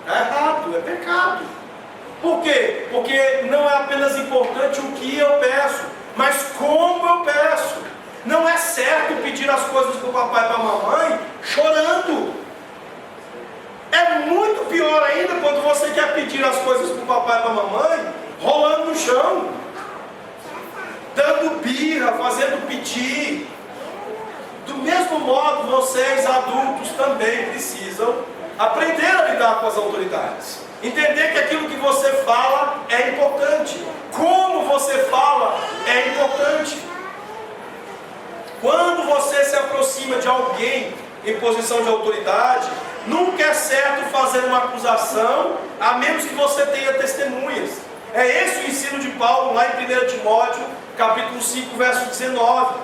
É errado, é pecado. Por quê? Porque não é apenas importante o que eu peço, mas como eu peço. Não é certo pedir as coisas para o papai e para a mamãe chorando. É muito pior ainda quando você quer pedir as coisas para o papai e para a mamãe rolando no chão, dando birra, fazendo pedir. Do mesmo modo, vocês adultos também precisam aprender a lidar com as autoridades. Entender que aquilo que você fala é importante. Como você fala é importante. Quando você se aproxima de alguém em posição de autoridade, nunca é certo fazer uma acusação, a menos que você tenha testemunhas. É esse o ensino de Paulo lá em 1 Timóteo, capítulo 5, verso 19.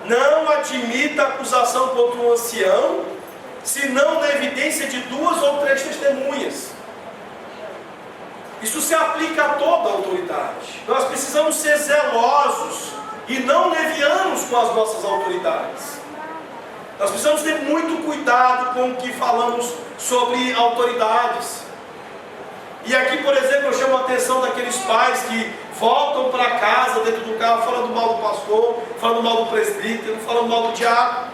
Não admita acusação contra um ancião, senão na evidência de 2 ou 3 testemunhas. Isso se aplica a toda a autoridade. Nós precisamos ser zelosos e não levianos com as nossas autoridades. Nós precisamos ter muito cuidado com o que falamos sobre autoridades. E aqui, por exemplo, eu chamo a atenção daqueles pais que voltam para casa dentro do carro falando mal do pastor, falando mal do presbítero, falando mal do diácono.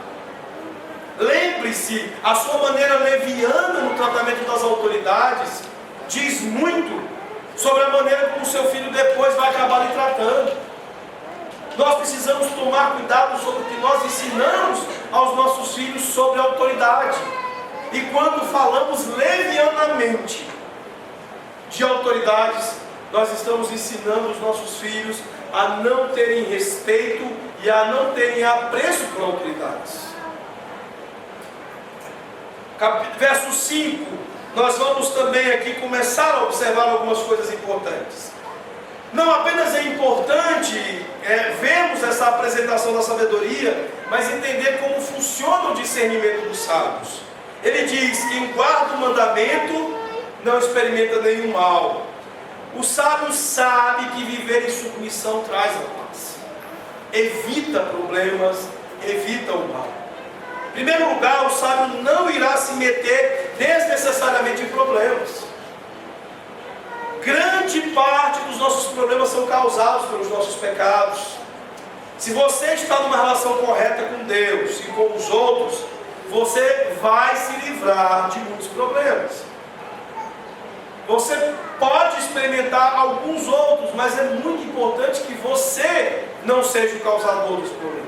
Lembre-se, a sua maneira leviana no tratamento das autoridades diz muito sobre a maneira como o seu filho depois vai acabar lhe tratando. Nós precisamos tomar cuidado sobre o que nós ensinamos aos nossos filhos sobre a autoridade. E quando falamos levianamente de autoridades, nós estamos ensinando os nossos filhos a não terem respeito e a não terem apreço por autoridades. Verso 5, nós vamos também aqui começar a observar algumas coisas importantes. Não apenas é importante vermos essa apresentação da sabedoria, mas entender como funciona o discernimento dos sábios. Ele diz: quem guarda o mandamento não experimenta nenhum mal. O sábio sabe que viver em submissão traz a paz, evita problemas, evita o mal. Em primeiro lugar, o sábio não irá se meter desnecessariamente em problemas. Grande parte dos nossos problemas são causados pelos nossos pecados. Se você está numa relação correta com Deus e com os outros, você vai se livrar de muitos problemas. Você pode experimentar alguns outros, mas é muito importante que você não seja o causador dos problemas.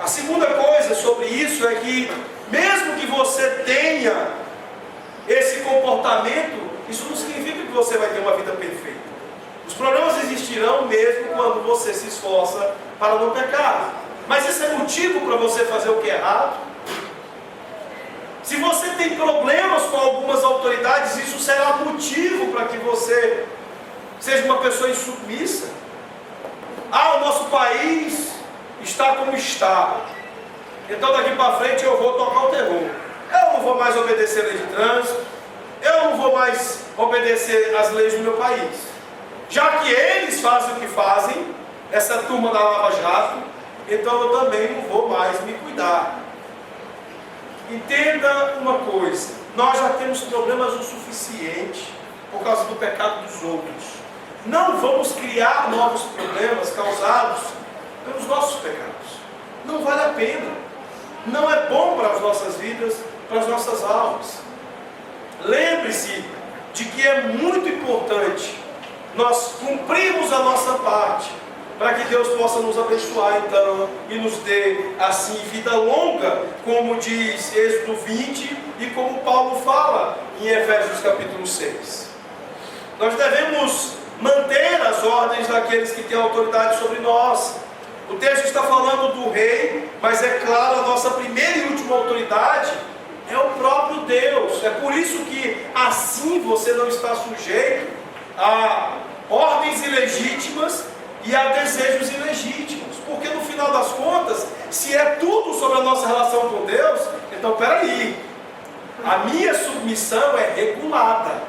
A segunda coisa sobre isso é que, mesmo que você tenha esse comportamento, isso não significa que você vai ter uma vida perfeita. Os problemas existirão mesmo quando você se esforça para não pecar. Mas isso é motivo para você fazer o que é errado? Se você tem problemas com algumas autoridades, isso será motivo para que você seja uma pessoa insubmissa. Ah, o nosso país está como está, então daqui para frente eu vou tocar o terror. Eu não vou mais obedecer a lei de trânsito, eu não vou mais obedecer às leis do meu país. Já que eles fazem o que fazem, essa turma da Lava Jato, então eu também não vou mais me cuidar. Entenda uma coisa: nós já temos problemas o suficiente por causa do pecado dos outros. Não vamos criar novos problemas causados pelos nossos pecados. não vale a pena. Não é bom para as nossas vidas, para as nossas almas. Lembre-se de que é muito importante nós cumprirmos a nossa parte, para que Deus possa nos abençoar então, e nos dê assim vida longa, como diz Êxodo 20, e como Paulo fala em Efésios capítulo 6. Nós devemos manter as ordens daqueles que têm autoridade sobre nós. O texto está falando do rei, mas é claro, a nossa primeira e última autoridade é o próprio Deus. É por isso que assim você não está sujeito a ordens ilegítimas e a desejos ilegítimos. Porque no final das contas, se é tudo sobre a nossa relação com Deus, então peraí, a minha submissão é regulada,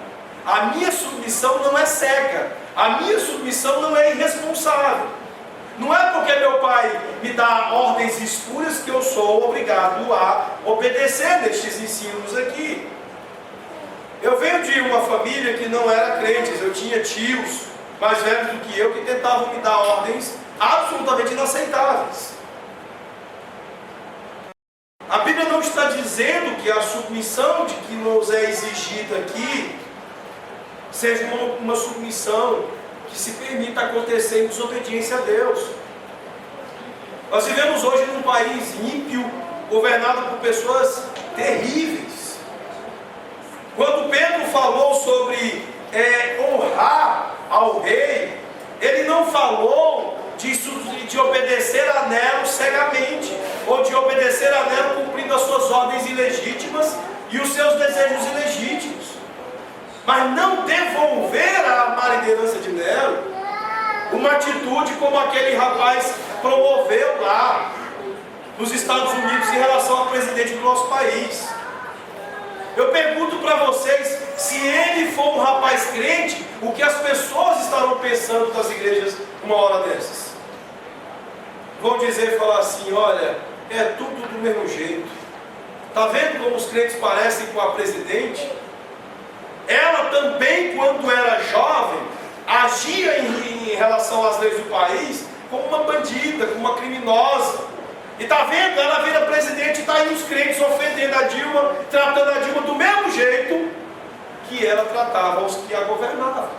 a minha submissão não é cega, a minha submissão não é irresponsável. Não é porque meu pai me dá ordens escuras que eu sou obrigado a obedecer nestes ensinos aqui. Eu venho de uma família que não era crentes, eu tinha tios mais velhos do que eu que tentavam me dar ordens absolutamente inaceitáveis. A Bíblia não está dizendo que a submissão de que nos é exigida aqui seja uma submissão que se permita acontecer em desobediência a Deus. Nós vivemos hoje num país ímpio, governado por pessoas terríveis. Quando Pedro falou sobre honrar ao rei, ele não falou de obedecer a Nero cegamente, ou de obedecer a Nero cumprindo as suas ordens ilegítimas e os seus desejos ilegítimos, mas não devolver à má liderança de Nero uma atitude como aquele rapaz promoveu lá nos Estados Unidos em relação ao presidente do nosso país. Eu pergunto para vocês, se ele for um rapaz crente, o que as pessoas estarão pensando das igrejas uma hora dessas? Vão dizer, falar assim, olha, é tudo do mesmo jeito. Está vendo como os crentes parecem com a presidente? Ela também, quando era jovem, agia em relação às leis do país como uma bandida, como uma criminosa. E está vendo? Ela vira presidente e está aí os crentes ofendendo a Dilma, tratando a Dilma do mesmo jeito que ela tratava os que a governavam.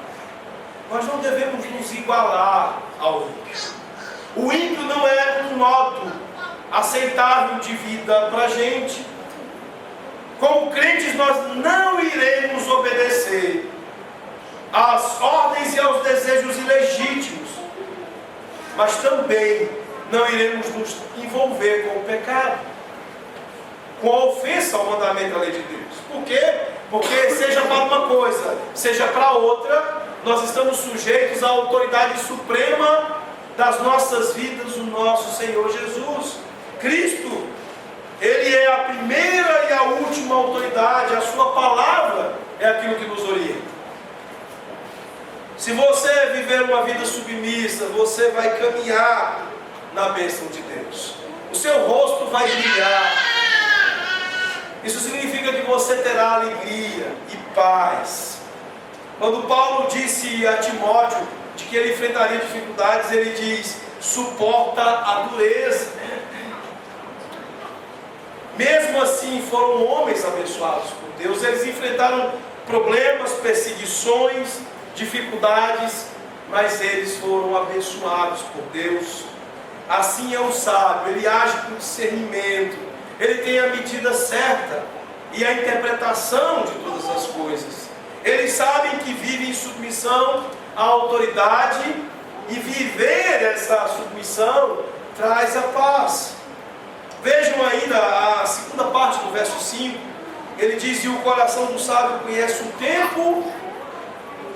Nós não devemos nos igualar ao ímpio. O ímpio não é um modo aceitável de vida para a gente. Como crentes, nós não iremos obedecer às ordens e aos desejos ilegítimos, mas também não iremos nos envolver com o pecado, com a ofensa ao mandamento da lei de Deus. Por quê? Porque seja para uma coisa, seja para outra, nós estamos sujeitos à autoridade suprema das nossas vidas, o nosso Senhor Jesus. Cristo, Ele é a primeira e a última autoridade, a sua palavra é aquilo que nos orienta. Se você viver uma vida submissa, você vai caminhar na bênção de Deus. O seu rosto vai brilhar. Isso significa que você terá alegria e paz. Quando Paulo disse a Timóteo de que ele enfrentaria dificuldades, ele diz, suporta a dureza. Mesmo assim, foram homens abençoados por Deus. Eles enfrentaram problemas, perseguições, dificuldades, mas eles foram abençoados por Deus. Assim é o sábio, ele age com discernimento, ele tem a medida certa e a interpretação de todas as coisas. Eles sabem que vivem em submissão à autoridade, e viver essa submissão traz a paz. Vejam ainda a segunda parte do verso 5, ele diz, e o coração do sábio conhece o tempo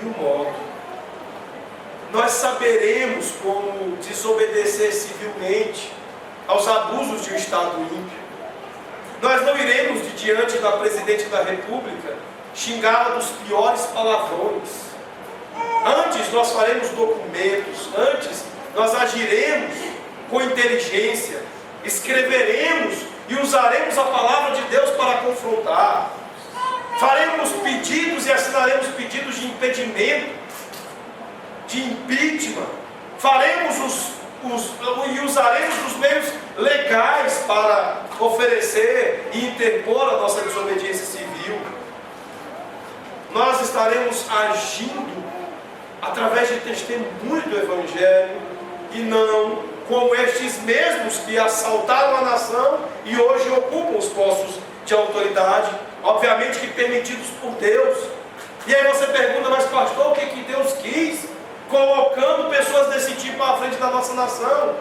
e o modo. Nós saberemos como desobedecer civilmente aos abusos de um Estado ímpio. Nós não iremos de diante da Presidente da República xingá-la dos piores palavrões. Antes nós faremos documentos, antes nós agiremos com inteligência, escreveremos e usaremos a palavra de Deus para confrontar. Faremos pedidos e assinaremos pedidos de impedimento, de impeachment. Faremos e usaremos os meios legais para oferecer e interpor a nossa desobediência civil. Nós estaremos agindo através de testemunho do Evangelho e não como estes mesmos que assaltaram a nação e hoje ocupam os postos de autoridade, obviamente que permitidos por Deus. E aí você pergunta, mas pastor, o que Deus quis colocando pessoas desse tipo à frente da nossa nação?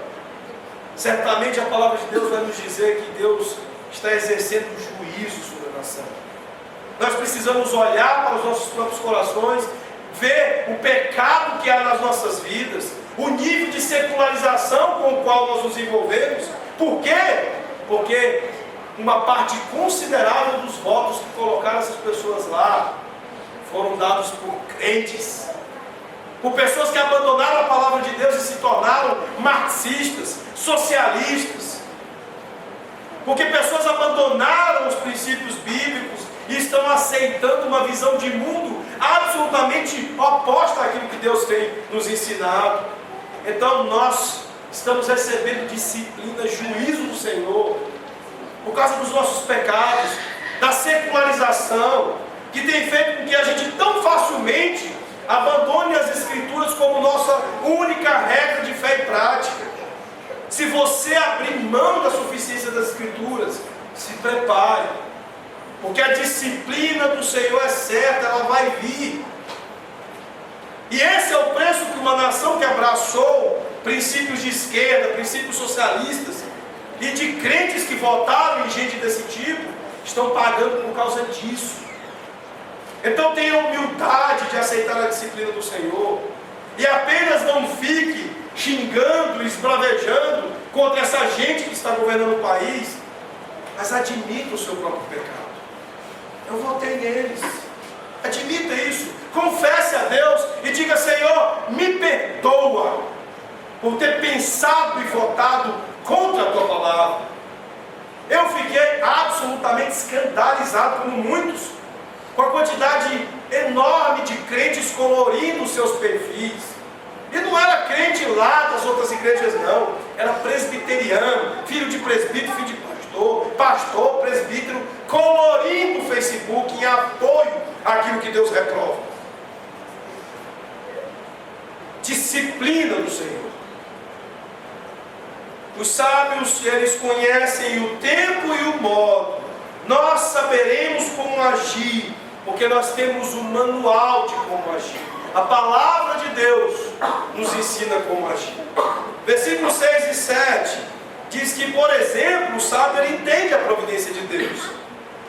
Certamente a palavra de Deus vai nos dizer que Deus está exercendo juízo sobre a nação. Nós precisamos olhar para os nossos próprios corações, ver o pecado que há nas nossas vidas, o nível de secularização com o qual nós nos envolvemos. Por quê? Porque uma parte considerável dos votos que colocaram essas pessoas lá foram dados por crentes, por pessoas que abandonaram a palavra de Deus e se tornaram marxistas, socialistas, porque pessoas abandonaram os princípios bíblicos e estão aceitando uma visão de mundo absolutamente oposta àquilo que Deus tem nos ensinado. Então nós estamos recebendo disciplina, juízo do Senhor, por causa dos nossos pecados, da secularização, que tem feito com que a gente tão facilmente abandone as Escrituras como nossa única regra de fé e prática. Se você abrir mão da suficiência das Escrituras, se prepare, porque a disciplina do Senhor é certa, ela vai vir. E esse é o preço que uma nação que abraçou princípios de esquerda, princípios socialistas, e de crentes que votaram em gente desse tipo, estão pagando por causa disso. Então tenha humildade de aceitar a disciplina do Senhor, e apenas não fique xingando, esbravejando contra essa gente que está governando o país, mas admita o seu próprio pecado. Eu votei neles. Admita isso, confesse a Deus e diga: Senhor, me perdoa por ter pensado e votado contra a tua palavra. Eu fiquei absolutamente escandalizado, como muitos, com a quantidade enorme de crentes colorindo seus perfis. E não era crente lá das outras igrejas, não. Era presbiteriano, filho de presbítero, filho de pastor, pastor, presbítero, colorindo o Facebook em apoio àquilo que Deus reprova. Disciplina do Senhor. Os sábios, eles conhecem o tempo e o modo. Nós saberemos como agir, porque nós temos um manual de como agir. A palavra de Deus nos ensina como agir. Versículos 6 e 7 diz que, por exemplo, o sábio ele entende a providência de Deus.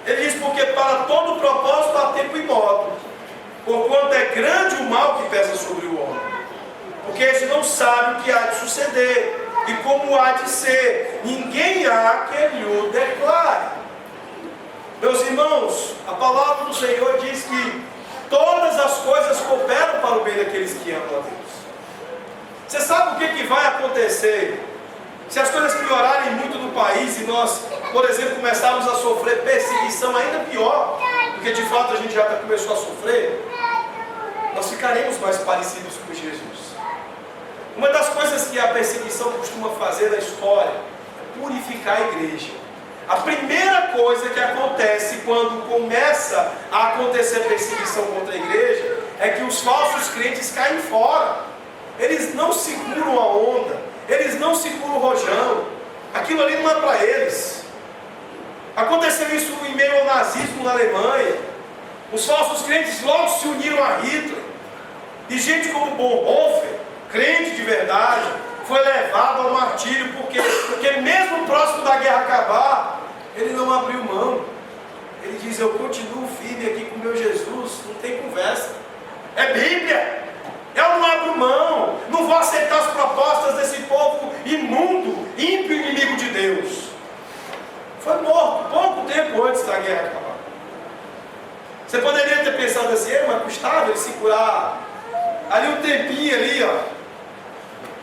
Ele diz: porque para todo propósito há tempo e modo, porquanto é grande o mal que pesa sobre o homem. Porque este não sabe o que há de suceder e como há de ser. Ninguém há que lhe declare. Meus irmãos, a palavra do Senhor diz que todas as coisas cooperam para o bem daqueles que amam a Deus. Você sabe o que vai acontecer se as coisas piorarem muito no país e nós, por exemplo, começarmos a sofrer perseguição ainda pior do que de fato a gente já começou a sofrer? Nós ficaremos mais parecidos com Jesus. Uma das coisas que a perseguição costuma fazer na história é purificar a igreja. A primeira coisa que acontece quando começa a acontecer perseguição contra a igreja é que os falsos crentes caem fora. Eles não seguram a onda, eles não seguram o rojão. Aquilo ali não é para eles. Aconteceu isso em meio ao nazismo na Alemanha. Os falsos crentes logo se uniram a Hitler. E gente como Bonhoeffer, crente de verdade, foi levado ao martírio. Porque mesmo próximo da guerra acabar, ele não abriu mão. Ele diz: eu continuo firme aqui com meu Jesus. Não tem conversa. É Bíblia. Eu não abro mão. Não vou aceitar as propostas desse povo imundo, ímpio, inimigo de Deus. Foi morto pouco tempo antes da guerra acabar. Você poderia ter pensado assim: mas custava ele segurar ali um tempinho ali, ó,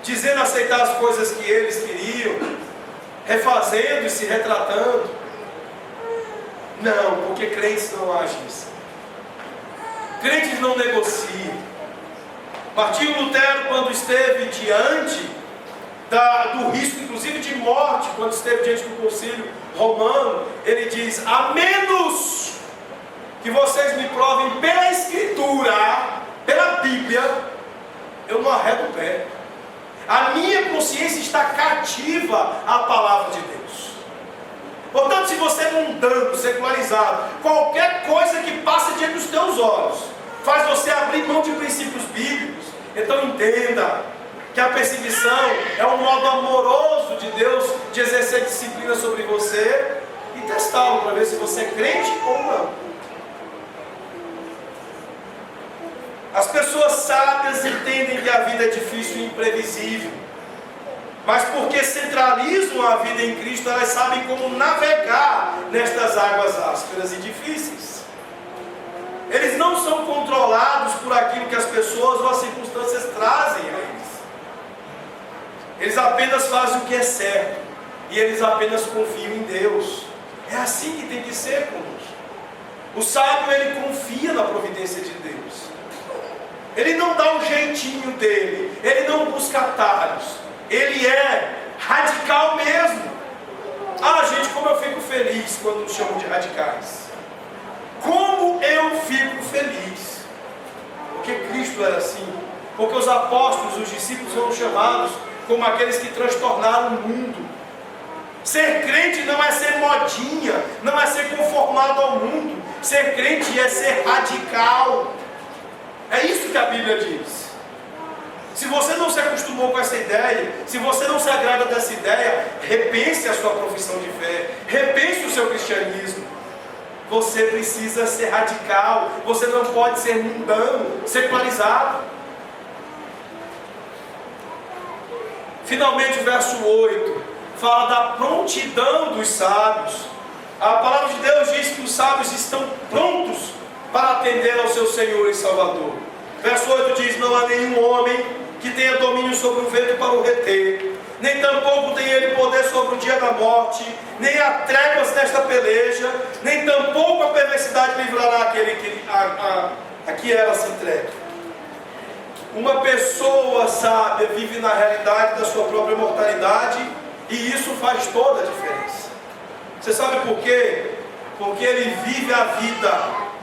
dizendo aceitar as coisas que eles queriam, refazendo e se retratando. Não, porque crentes não agem assim. Crentes não negociam. Martinho Lutero, quando esteve diante do risco, inclusive de morte, quando esteve diante do concílio romano, ele diz: a menos que vocês me provem pela Escritura, pela Bíblia, eu não arredo o pé. A minha consciência está cativa à palavra de Deus. Portanto, se você é mundano, secularizado, qualquer coisa que passe diante dos teus olhos faz você abrir mão de princípios bíblicos, então entenda que a perseguição é um modo amoroso de Deus de exercer disciplina sobre você e testá-lo para ver se você é crente ou não. As pessoas sábias entendem que a vida é difícil e imprevisível, mas porque centralizam a vida em Cristo, elas sabem como navegar nestas águas ásperas e difíceis. Eles não são controlados por aquilo que as pessoas ou as circunstâncias trazem a eles. Eles apenas fazem o que é certo e eles apenas confiam em Deus. É assim que tem que ser conosco. O sábio, ele confia na providência de Deus. Ele não dá um jeitinho dele, ele não busca atalhos, ele é radical mesmo. Ah, gente, como eu fico feliz quando nos chamam de radicais. Como eu fico feliz. Porque Cristo era assim. Porque os apóstolos, os discípulos foram chamados como aqueles que transtornaram o mundo. Ser crente não é ser modinha, não é ser conformado ao mundo. Ser crente é ser radical. É isso que a Bíblia diz. Se você não se acostumou com essa ideia, se você não se agrada dessa ideia, repense a sua profissão de fé, repense o seu cristianismo. Você precisa ser radical, você não pode ser mundano, secularizado. Finalmente o verso 8 fala da prontidão dos sábios. A palavra de Deus diz que os sábios estão prontos para atender ao seu Senhor e Salvador. Verso 8 diz: não há nenhum homem que tenha domínio sobre o vento para o reter, nem tampouco tem ele poder sobre o dia da morte, nem há tréguas nesta peleja, nem tampouco a perversidade livrará aquele a que ela se entregue. Uma pessoa sábia vive na realidade da sua própria mortalidade, e isso faz toda a diferença. Você sabe por quê? Porque ele vive a vida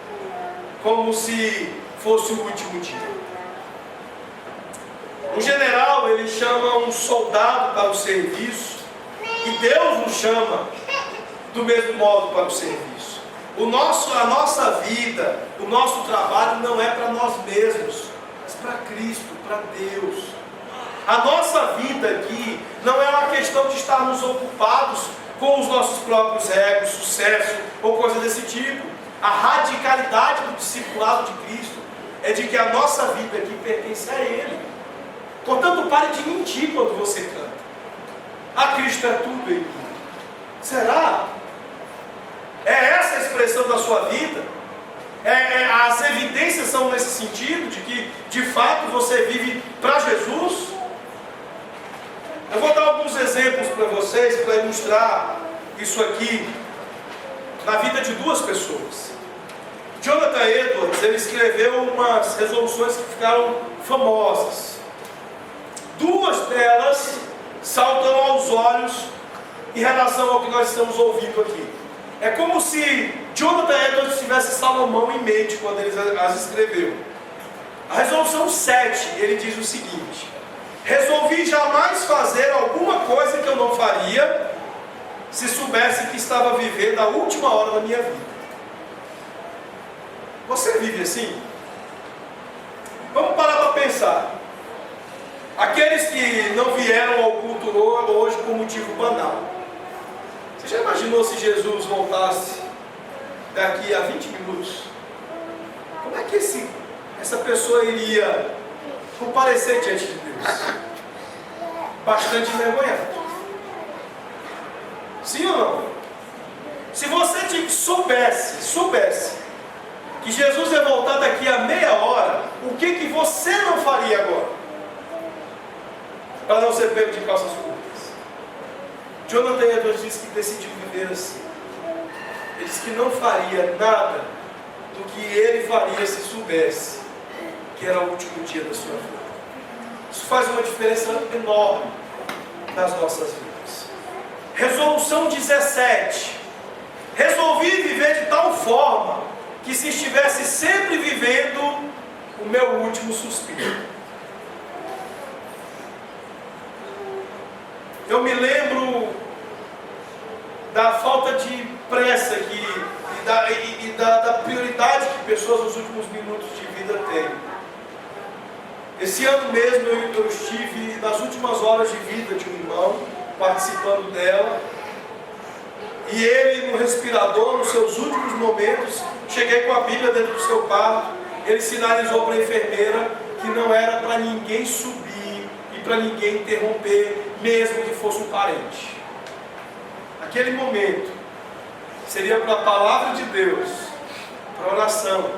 como se fosse o último dia. Um general, ele chama um soldado para o serviço, e Deus nos chama do mesmo modo para o serviço. A nossa vida, o nosso trabalho não é para nós mesmos, mas para Cristo, para Deus. A nossa vida aqui não é uma questão de estarmos ocupados com os nossos próprios egos, sucesso ou coisa desse tipo. A radicalidade do discipulado de Cristo é de que a nossa vida aqui pertence a Ele. Portanto, pare de mentir quando você canta: a Cristo é tudo em tudo. Será? É essa a expressão da sua vida? As evidências são nesse sentido, de que de fato você vive para Jesus? Eu vou dar alguns exemplos para vocês, para ilustrar isso aqui, na vida de duas pessoas. Jonathan Edwards, ele escreveu umas resoluções que ficaram famosas. Duas delas saltam aos olhos em relação ao que nós estamos ouvindo aqui. É como se Jonathan Edwards tivesse Salomão em mente quando ele as escreveu. A resolução 7, ele diz o seguinte: resolvi jamais fazer alguma coisa que eu não faria se soubesse que estava vivendo a última hora da minha vida. Você vive assim? Vamos parar para pensar. Aqueles que não vieram ao culto hoje por motivo banal. Você já imaginou se Jesus voltasse daqui a 20 minutos? Como é que essa pessoa iria comparecer diante de Deus? Bastante envergonhado. Sim ou não? Se você soubesse que Jesus ia voltar daqui a meia hora, o que você não faria agora? Para não ser pego de calças curtas. Jonathan Edwards disse que decidiu viver assim. Ele disse que não faria nada do que ele faria se soubesse que era o último dia da sua vida. Isso faz uma diferença enorme. nas nossas vidas. Resolução 17. Resolvi viver de tal forma que se estivesse sempre vivendo o meu último suspiro. Eu me lembro da falta de pressa e da prioridade que pessoas nos últimos minutos de vida têm. Esse ano mesmo eu estive nas últimas horas de vida de um irmão, participando dela, e ele no respirador, nos seus últimos momentos, cheguei com a Bíblia dentro do seu quarto, ele sinalizou para a enfermeira que não era para ninguém subir e para ninguém interromper, mesmo que fosse um parente. Aquele momento seria para a palavra de Deus, para oração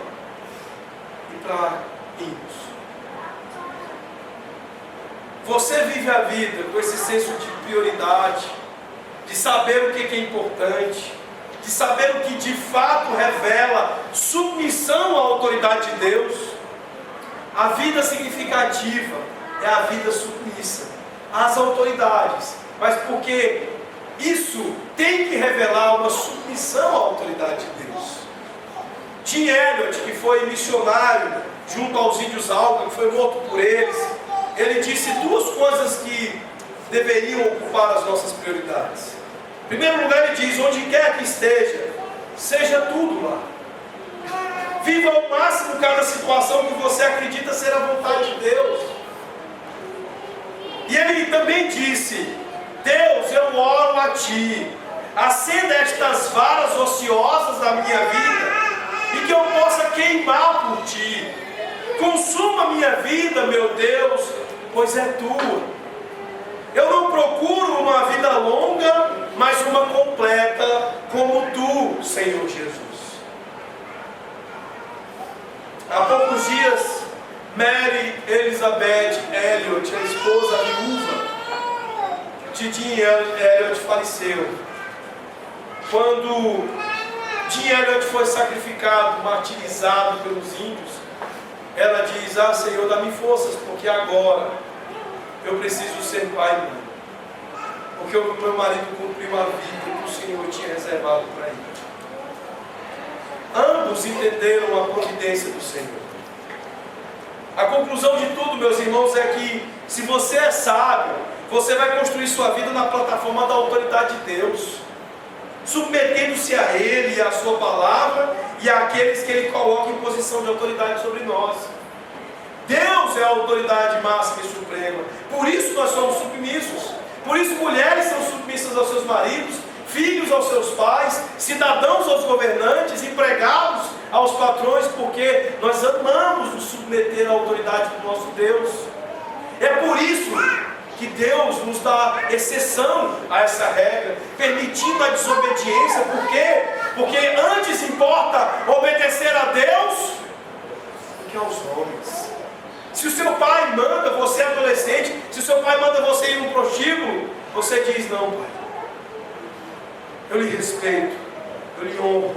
e para hinos. Você vive a vida com esse senso de prioridade, de saber o que é importante, de saber o que de fato revela submissão à autoridade de Deus. A vida significativa é a vida submissa às autoridades, mas porque isso tem que revelar uma submissão à autoridade de Deus. Tim Elliott, que foi missionário junto aos índios Alca, que foi morto por eles, ele disse duas coisas que deveriam ocupar as nossas prioridades. Em primeiro lugar, ele diz: onde quer que esteja, seja tudo lá. Viva ao máximo cada situação que você acredita ser a vontade de Deus. E ele também disse: Deus, eu oro a Ti, acenda estas varas ociosas da minha vida, e que eu possa queimar por Ti. Consuma a minha vida, meu Deus, pois é Tua. Eu não procuro uma vida longa, mas uma completa, como Tu, Senhor Jesus. Há poucos dias, Mary Elizabeth Elliott, a esposa viúva de Tim Elliott, faleceu. Quando Tim Elliott foi sacrificado, martirizado pelos índios, ela diz: ah, Senhor, dá-me forças, porque agora eu preciso ser pai e mãe. Porque o meu marido cumpriu a vida que o Senhor tinha reservado para ele. Ambos entenderam a providência do Senhor. A conclusão de tudo, meus irmãos, é que se você é sábio, você vai construir sua vida na plataforma da autoridade de Deus, submetendo-se a Ele e a sua palavra e àqueles que Ele coloca em posição de autoridade sobre nós. Deus é a autoridade máxima e suprema. Por isso nós somos submissos. Por isso mulheres são submissas aos seus maridos, filhos aos seus pais, cidadãos aos governantes, empregados aos patrões, porque nós amamos nos submeter à autoridade do nosso Deus. É por isso que Deus nos dá exceção a essa regra, permitindo a desobediência. Por quê? Porque antes importa obedecer a Deus do que aos homens. Se o seu pai manda, você é adolescente, se o seu pai manda você ir no prostíbulo, você diz: não, pai, eu lhe respeito, eu lhe honro,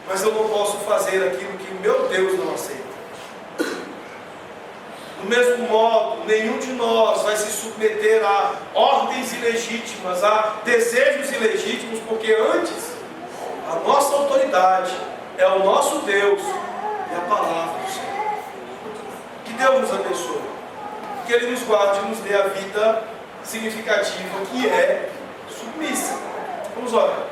mas eu não posso fazer aquilo que meu Deus não aceita. Do mesmo modo, nenhum de nós vai se submeter a ordens ilegítimas, a desejos ilegítimos, porque antes a nossa autoridade é o nosso Deus e a palavra do Senhor. Que Deus nos abençoe, que Ele nos guarde e nos dê a vida significativa que é submissa. Vamos orar.